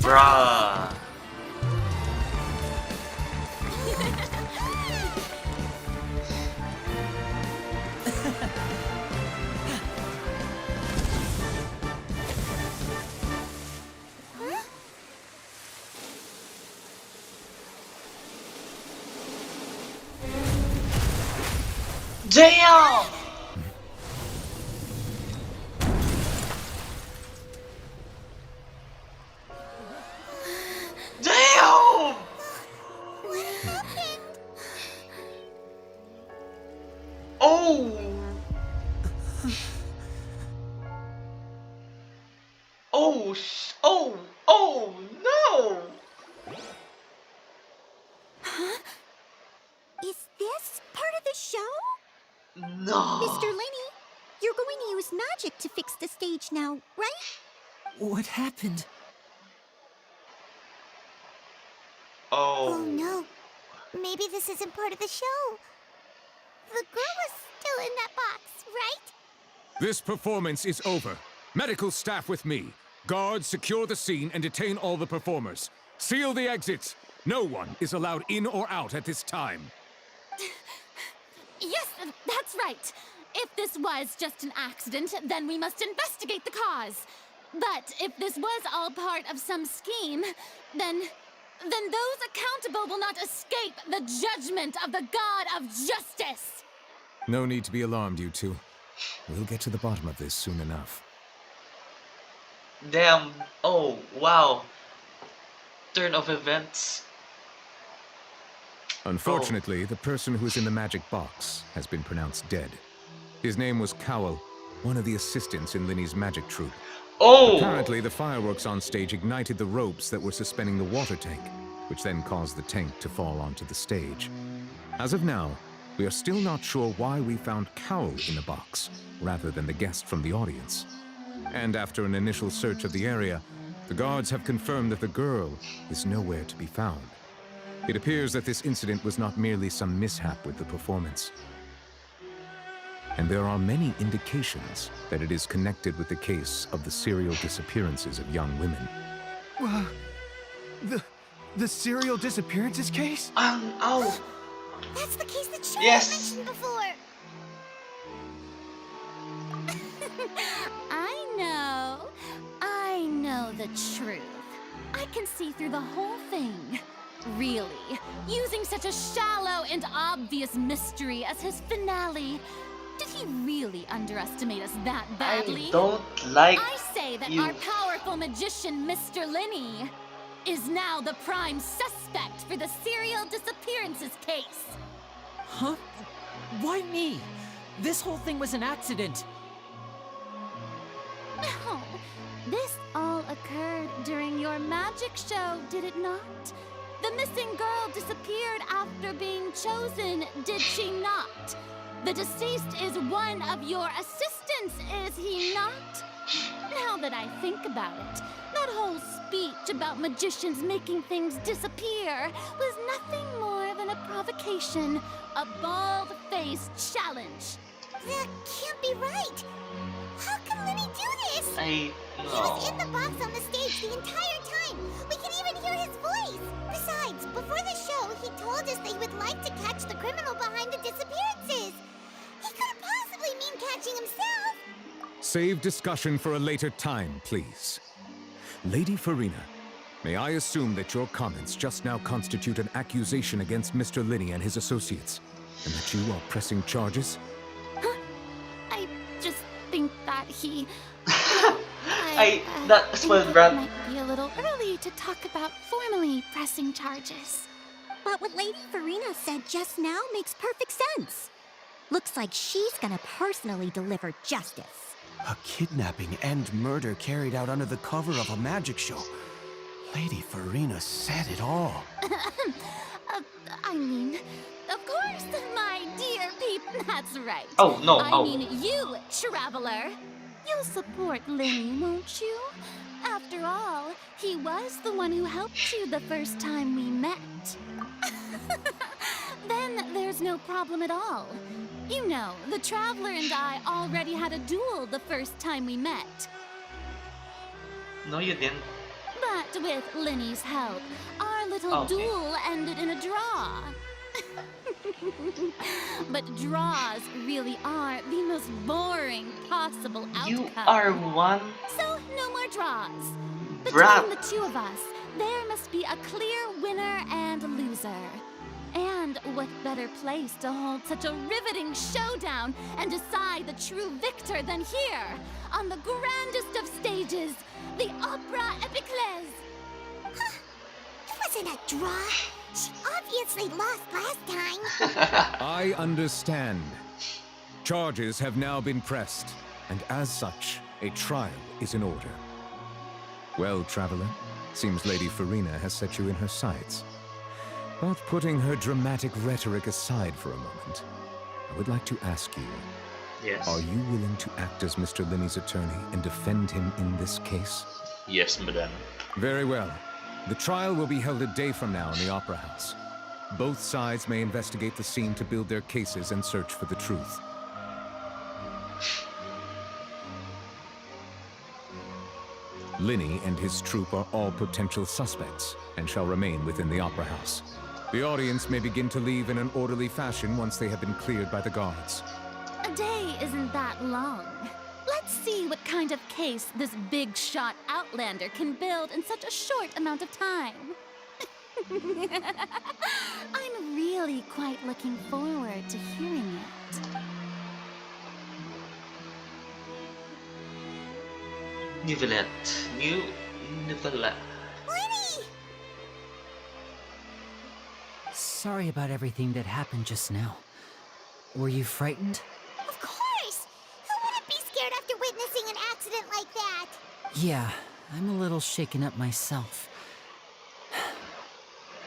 Bruh. Damn! Damn! What happened? Oh! Oh no! Huh? Is this part of the show? No! Mr. Lenny, you're going to use magic to fix the stage now, right? What happened? Oh no. Maybe this isn't part of the show. The girl was still in that box, right? This performance is over. Medical staff with me. Guards, secure the scene and detain all the performers. Seal the exits. No one is allowed in or out at this time. Yes, that's right. If this was just an accident, then we must investigate the cause. But if this was all part of some scheme, then those accountable will not escape the judgment of the God of Justice. No need to be alarmed, you two. We'll get to the bottom of this soon enough. Damn. Oh, wow. Turn of events. Unfortunately, the person who is in the magic box has been pronounced dead. His name was Cowell, one of the assistants in Linny's magic troupe. Oh! Apparently, the fireworks on stage ignited the ropes that were suspending the water tank, which then caused the tank to fall onto the stage. As of now, we are still not sure why we found Cowell in the box, rather than the guest from the audience. And after an initial search of the area, the guards have confirmed that the girl is nowhere to be found. It appears that this incident was not merely some mishap with the performance. And there are many indications that it is connected with the case of the serial disappearances of young women. The serial disappearances case? Oh. That's the case that Sharon Yes. mentioned before. I know the truth. I can see through the whole thing. Really, using such a shallow and obvious mystery as his finale. Did he really underestimate us that badly? I don't like I say that you. our powerful magician, Mr. Linny, is now the prime suspect for the serial disappearances case. Huh? Why me? This whole thing was an accident. No, this all occurred during your magic show, did it not? The missing girl disappeared after being chosen, did she not? The deceased is one of your assistants, is he not? Now that I think about it, that whole speech about magicians making things disappear was nothing more than a provocation, a bald-faced challenge. That can't be right. How can Linny do this? I He was in the box on the stage the entire time. We can even hear his voice. Besides, before the show, he told us that he would like to catch the criminal behind the disappearances. He couldn't possibly mean catching himself. Save discussion for a later time, please. Lady Farina, may I assume that your comments just now constitute an accusation against Mr. Linny and his associates, and that you are pressing charges? I just think that he... That spoiled it brat. might be a little early to talk about formally pressing charges. But what Lady Farina said just now makes perfect sense. Looks like she's gonna personally deliver justice. A kidnapping and murder carried out under the cover of a magic show. Lady Farina said it all. I mean, of course, my dear Peep, that's right. Oh, no, I oh. mean you, traveler. You'll support Linny, won't you? After all, he was the one who helped you the first time we met. Then there's no problem at all. You know, the Traveler and I already had a duel the first time we met. No, you didn't. But with Linny's help, our little duel ended in a draw. But draws really are the most boring possible outcome. You are one So, no more draws. brat. Between the two of us, there must be a clear winner and loser. And what better place to hold such a riveting showdown and decide the true victor than here, on the grandest of stages, the Opera Epiclese. It wasn't a draw. She obviously lost last time. I understand. Charges have now been pressed, and as such, a trial is in order. Well, Traveler, seems Lady Farina has set you in her sights. But putting her dramatic rhetoric aside for a moment, I would like to ask you, Yes. are you willing to act as Mr. Linney's attorney and defend him in this case? Yes, madam. Very well. The trial will be held a day from now in the Opera House. Both sides may investigate the scene to build their cases and search for the truth. Linney and his troupe are all potential suspects and shall remain within the Opera House. The audience may begin to leave in an orderly fashion once they have been cleared by the guards. A day isn't that long. Let's see what kind of case this big shot outlander can build in such a short amount of time. I'm really quite looking forward to hearing it. Nivelette. New Nivelette. Sorry about everything that happened just now. Were you frightened? Of course! Who wouldn't be scared after witnessing an accident like that? Yeah, I'm a little shaken up myself.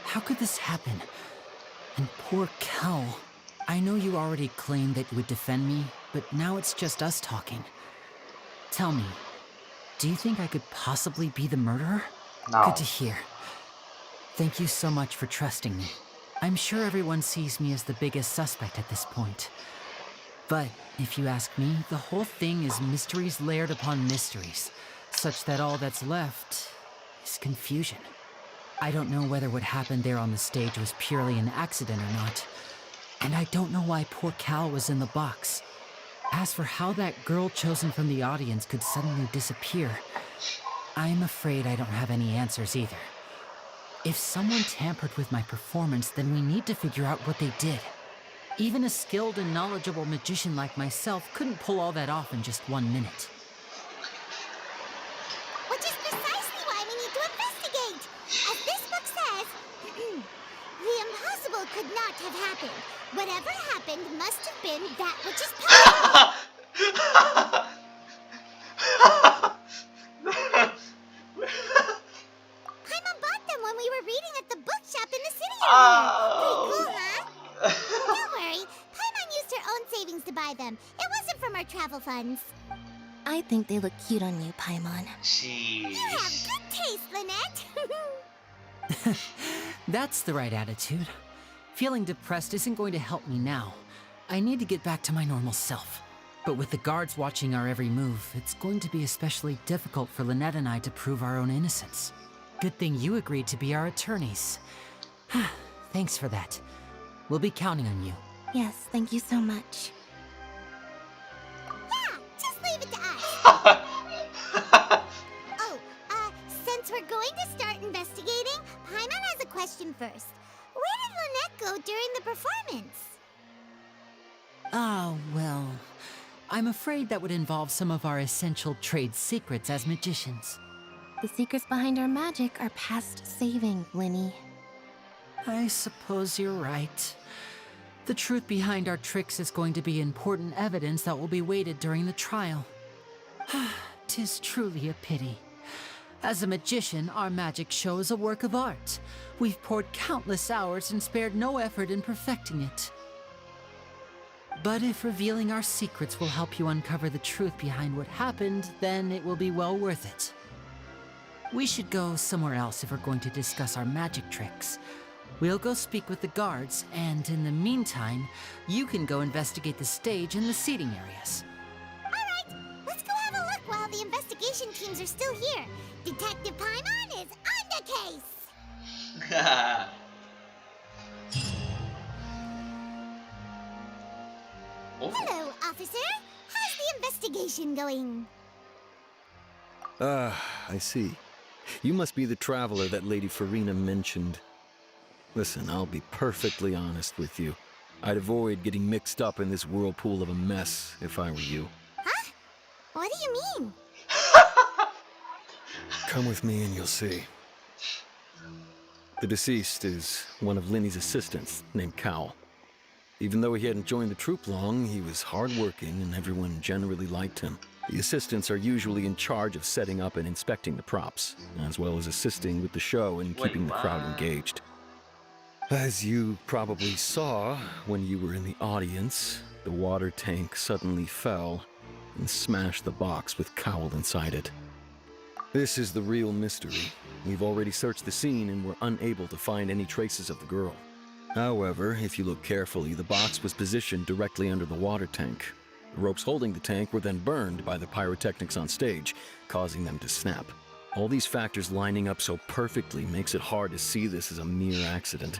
How could this happen? And poor Cal. I know you already claimed that you would defend me, but now it's just us talking. Tell me, do you think I could possibly be the murderer? No. Good to hear. Thank you so much for trusting me. I'm sure everyone sees me as the biggest suspect at this point. But if you ask me, the whole thing is mysteries layered upon mysteries, such that all that's left is confusion. I don't know whether what happened there on the stage was purely an accident or not. And I don't know why poor Cal was in the box. As for how that girl chosen from the audience could suddenly disappear, I'm afraid I don't have any answers either. If someone tampered with my performance, then we need to figure out what they did. Even a skilled and knowledgeable magician like myself couldn't pull all that off in just 1 minute. Which is precisely why we need to investigate. As this book says, the impossible could not have happened. Whatever happened must have been that which is possible. Paimon bought them when we were reading at the bookshop in the city earlier. Pretty cool, huh? Don't worry, Paimon used her own savings to buy them. It wasn't from our travel funds. I think they look cute on you, Paimon. You have good taste, Lynette. That's the right attitude. Feeling depressed isn't going to help me now. I need to get back to my normal self. But with the guards watching our every move, it's going to be especially difficult for Lynette and I to prove our own innocence. Good thing you agreed to be our attorneys. Thanks for that. We'll be counting on you. Yes, thank you so much. Yeah, just leave it to us. Oh, since we're going to start investigating, Paimon has a question first. Where did Lynette go during the performance? Ah, well, I'm afraid that would involve some of our essential trade secrets as magicians. The secrets behind our magic are past saving, Linny. I suppose you're right. The truth behind our tricks is going to be important evidence that will be weighted during the trial. 'Tis truly a pity. As a magician, our magic show is a work of art. We've poured countless hours and spared no effort in perfecting it. But if revealing our secrets will help you uncover the truth behind what happened, then it will be well worth it. We should go somewhere else if we're going to discuss our magic tricks. We'll go speak with the guards, and in the meantime, you can go investigate the stage and the seating areas. Alright, let's go have a look while the investigation teams are still here. Detective Paimon is on the case! Hello, officer. How's the investigation going? Ah, I see. You must be the traveler that Lady Farina mentioned. Listen, I'll be perfectly honest with you. I'd avoid getting mixed up in this whirlpool of a mess if I were you. Huh? What do you mean? Come with me and you'll see. The deceased is one of Linny's assistants named Cowell. Even though he hadn't joined the troupe long, he was hardworking and everyone generally liked him. The assistants are usually in charge of setting up and inspecting the props, as well as assisting with the show and keeping the crowd engaged. As you probably saw when you were in the audience, the water tank suddenly fell and smashed the box with Cowell inside it. This is the real mystery. We've already searched the scene and were unable to find any traces of the girl. However, if you look carefully, the box was positioned directly under the water tank. The ropes holding the tank were then burned by the pyrotechnics on stage, causing them to snap. All these factors lining up so perfectly makes it hard to see this as a mere accident.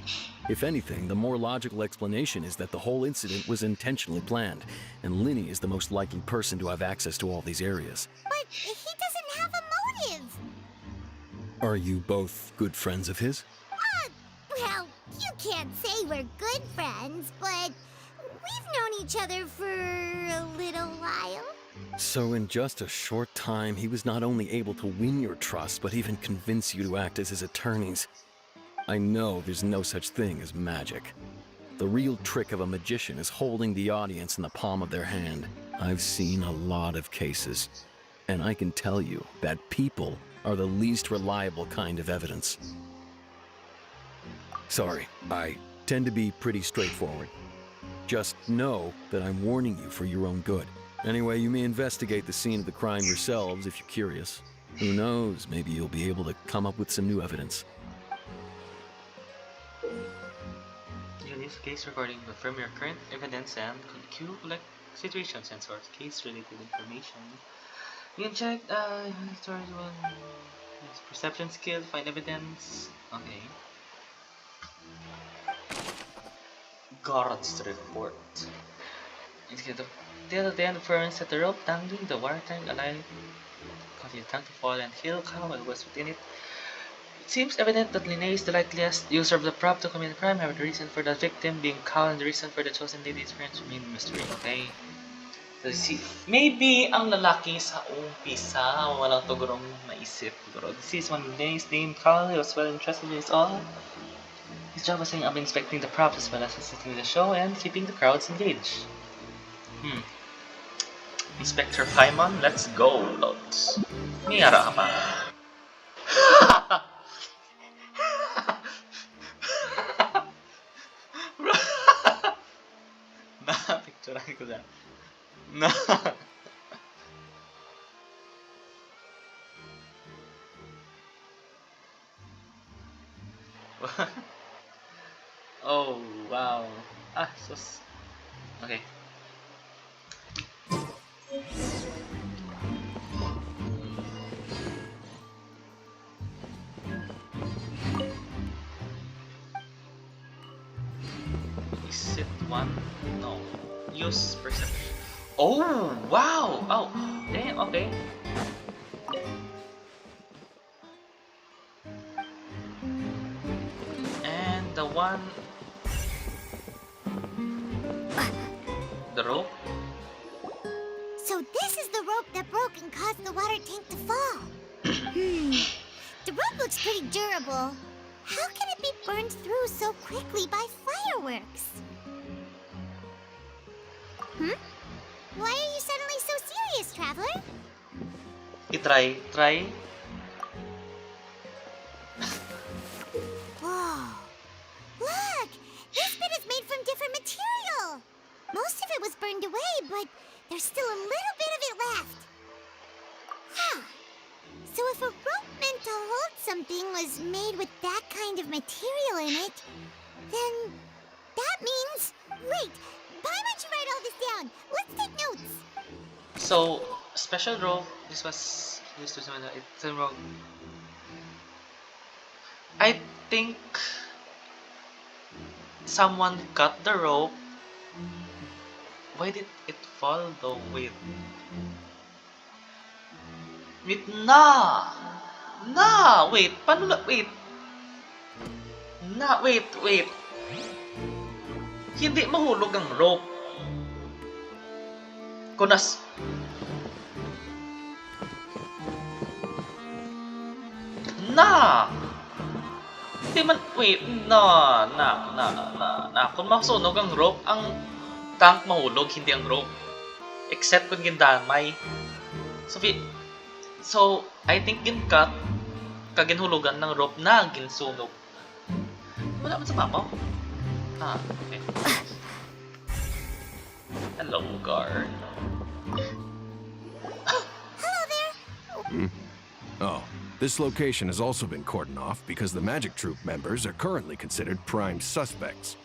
If anything, the more logical explanation is that the whole incident was intentionally planned, and Linny is the most likely person to have access to all these areas. But he doesn't have a motive. Are you both good friends of his? Well, you can't say we're good friends, but we've known each other for a little while. So in just a short time, he was not only able to win your trust, but even convince you to act as his attorneys. I know there's no such thing as magic. The real trick of a magician is holding the audience in the palm of their hand. I've seen a lot of cases, and I can tell you that people are the least reliable kind of evidence. Sorry, I tend to be pretty straightforward. Just know that I'm warning you for your own good. Anyway, you may investigate the scene of the crime yourselves if you're curious. Who knows, maybe you'll be able to come up with some new evidence. In this case recording, confirm your current evidence and collect situations and source case-related information. You can check storage one, perception skill, find evidence. Okay. Guards report. Instead of the end firms at the rope dangling the water tank alive, causing the tank to fall and kill Cowell was within it. It seems evident that Linné is the likeliest user of the prop to commit the crime, however the reason for the victim being Cowell and the reason for the chosen lady experience remain a mystery. Okay. So see, maybe ang lalaki sa umpisa walang tugurong maisip. This is one Linné's named Cowell. He was well interested in his all. His job was setting up and inspecting the props as well as assisting the show and keeping the crowds engaged. Inspector Paimon, let's go, Lods. Miyara pa. Na-picturean ko na. Na. Oh, wow. Sus. Okay. Is it one? No. Use perception. Oh, wow! Oh, damn, okay. And the one... The rope? So this is the rope that broke and caused the water tank to fall. The rope looks pretty durable. How can it be burned through so quickly by fireworks? Why are you suddenly so serious, Traveler? Try. Whoa! Look! This bit is made from different material! Most of it was burned away, but there's still a little bit of it left. Huh. So if a rope meant to hold something was made with that kind of material in it, then that means... Wait! Paimon should write all this down. Let's take notes. So, special rope. This was used to summon it's a rope. I think someone cut the rope. Why did it fall though? Wait, wait, wait. Wait. Hindi mahulog ang rope. Kunas. Hindi man, wait, kung masunog ang rope, ang tank mahulog, hindi ang rope. Except kung gindamay. So, I think gincut, kaginhulugan ng rope na ginsunog. Wala man sa mapa. Okay. Hello, guard. Oh, this location has also been cordoned off because the Magic Troop members are currently considered prime suspects.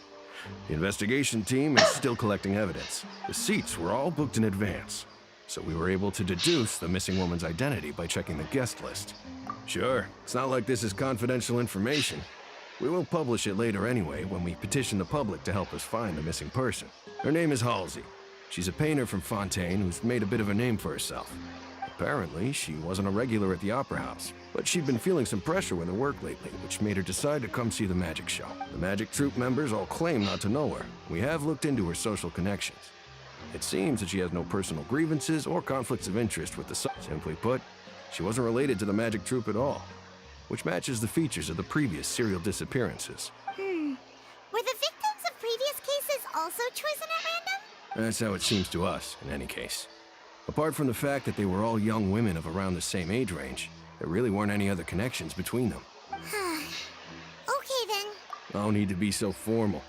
The investigation team is still collecting evidence. The seats were all booked in advance, so we were able to deduce the missing woman's identity by checking the guest list. Sure, it's not like this is confidential information. We will publish it later anyway when we petition the public to help us find the missing person. Her name is Halsey. She's a painter from Fontaine who's made a bit of a name for herself. Apparently, she wasn't a regular at the Opera House, but she'd been feeling some pressure with her work lately, which made her decide to come see the magic show. The Magic Troop members all claim not to know her. We have looked into her social connections. It seems that she has no personal grievances or conflicts of interest with the Simply put, she wasn't related to the Magic Troop at all, which matches the features of the previous serial disappearances. Were the victims of previous cases also chosen at random? That's how it seems to us, in any case. Apart from the fact that they were all young women of around the same age range, there really weren't any other connections between them. Okay then. No need to be so formal.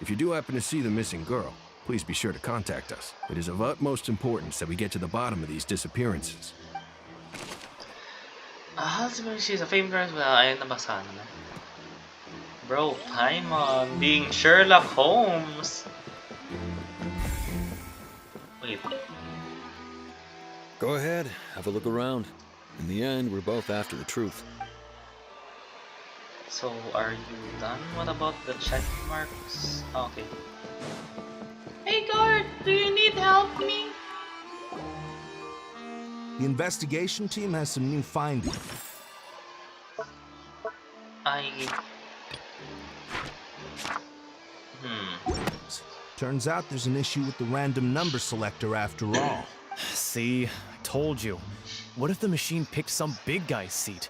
If you do happen to see the missing girl, please be sure to contact us. It is of utmost importance that we get to the bottom of these disappearances. She's a famous girl. Ayun, nabasa na. Bro, Paimon being Sherlock Holmes. Wait. Go ahead, have a look around. In the end, we're both after the truth. So, are you done? What about the check marks? Okay. Hey guard, do you need help me? The investigation team has some new findings. Turns out there's an issue with the random number selector after all. See, I told you. What if the machine picked some big guy's seat?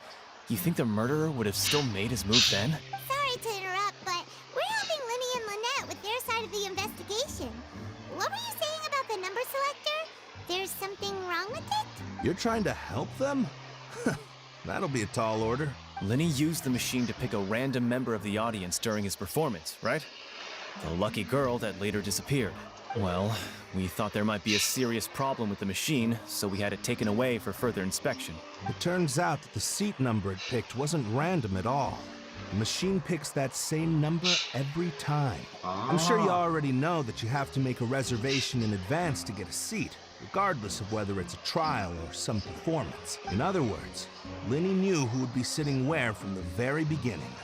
You think the murderer would have still made his move then? Sorry to interrupt, but we're helping Linny and Lynette with their side of the investigation. What were you saying about the number selector? There's something wrong with it? You're trying to help them? That'll be a tall order. Linny used the machine to pick a random member of the audience during his performance, right? The lucky girl that later disappeared. Well, we thought there might be a serious problem with the machine, so we had it taken away for further inspection. It turns out that the seat number it picked wasn't random at all. The machine picks that same number every time. I'm sure you already know that you have to make a reservation in advance to get a seat, regardless of whether it's a trial or some performance. In other words, Linny knew who would be sitting where from the very beginning.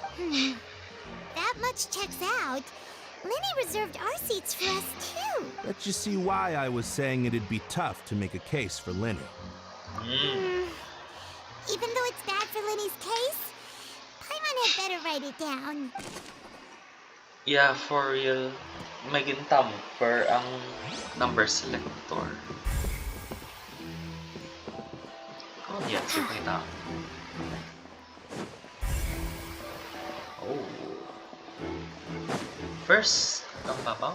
That much checks out. Linny reserved our seats for us, too. Let you see why I was saying it'd be tough to make a case for Linny. Even though it's bad for Linny's case, Paimon had better write it down. Yeah, for real. Maging tamper ang number selector. Oh, yeah, check it out. Oh. First, ang babaw.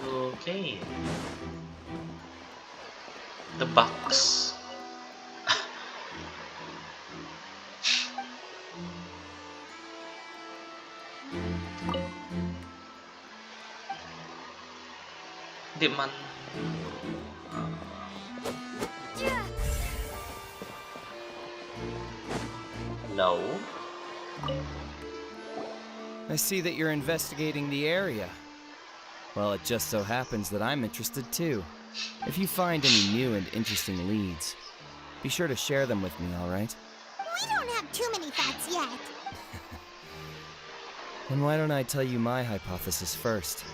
Okay. The box. Di man. Hello? I see that you're investigating the area. Well, it just so happens that I'm interested too. If you find any new and interesting leads, be sure to share them with me, all right? We don't have too many thoughts yet. Then why don't I tell you my hypothesis first?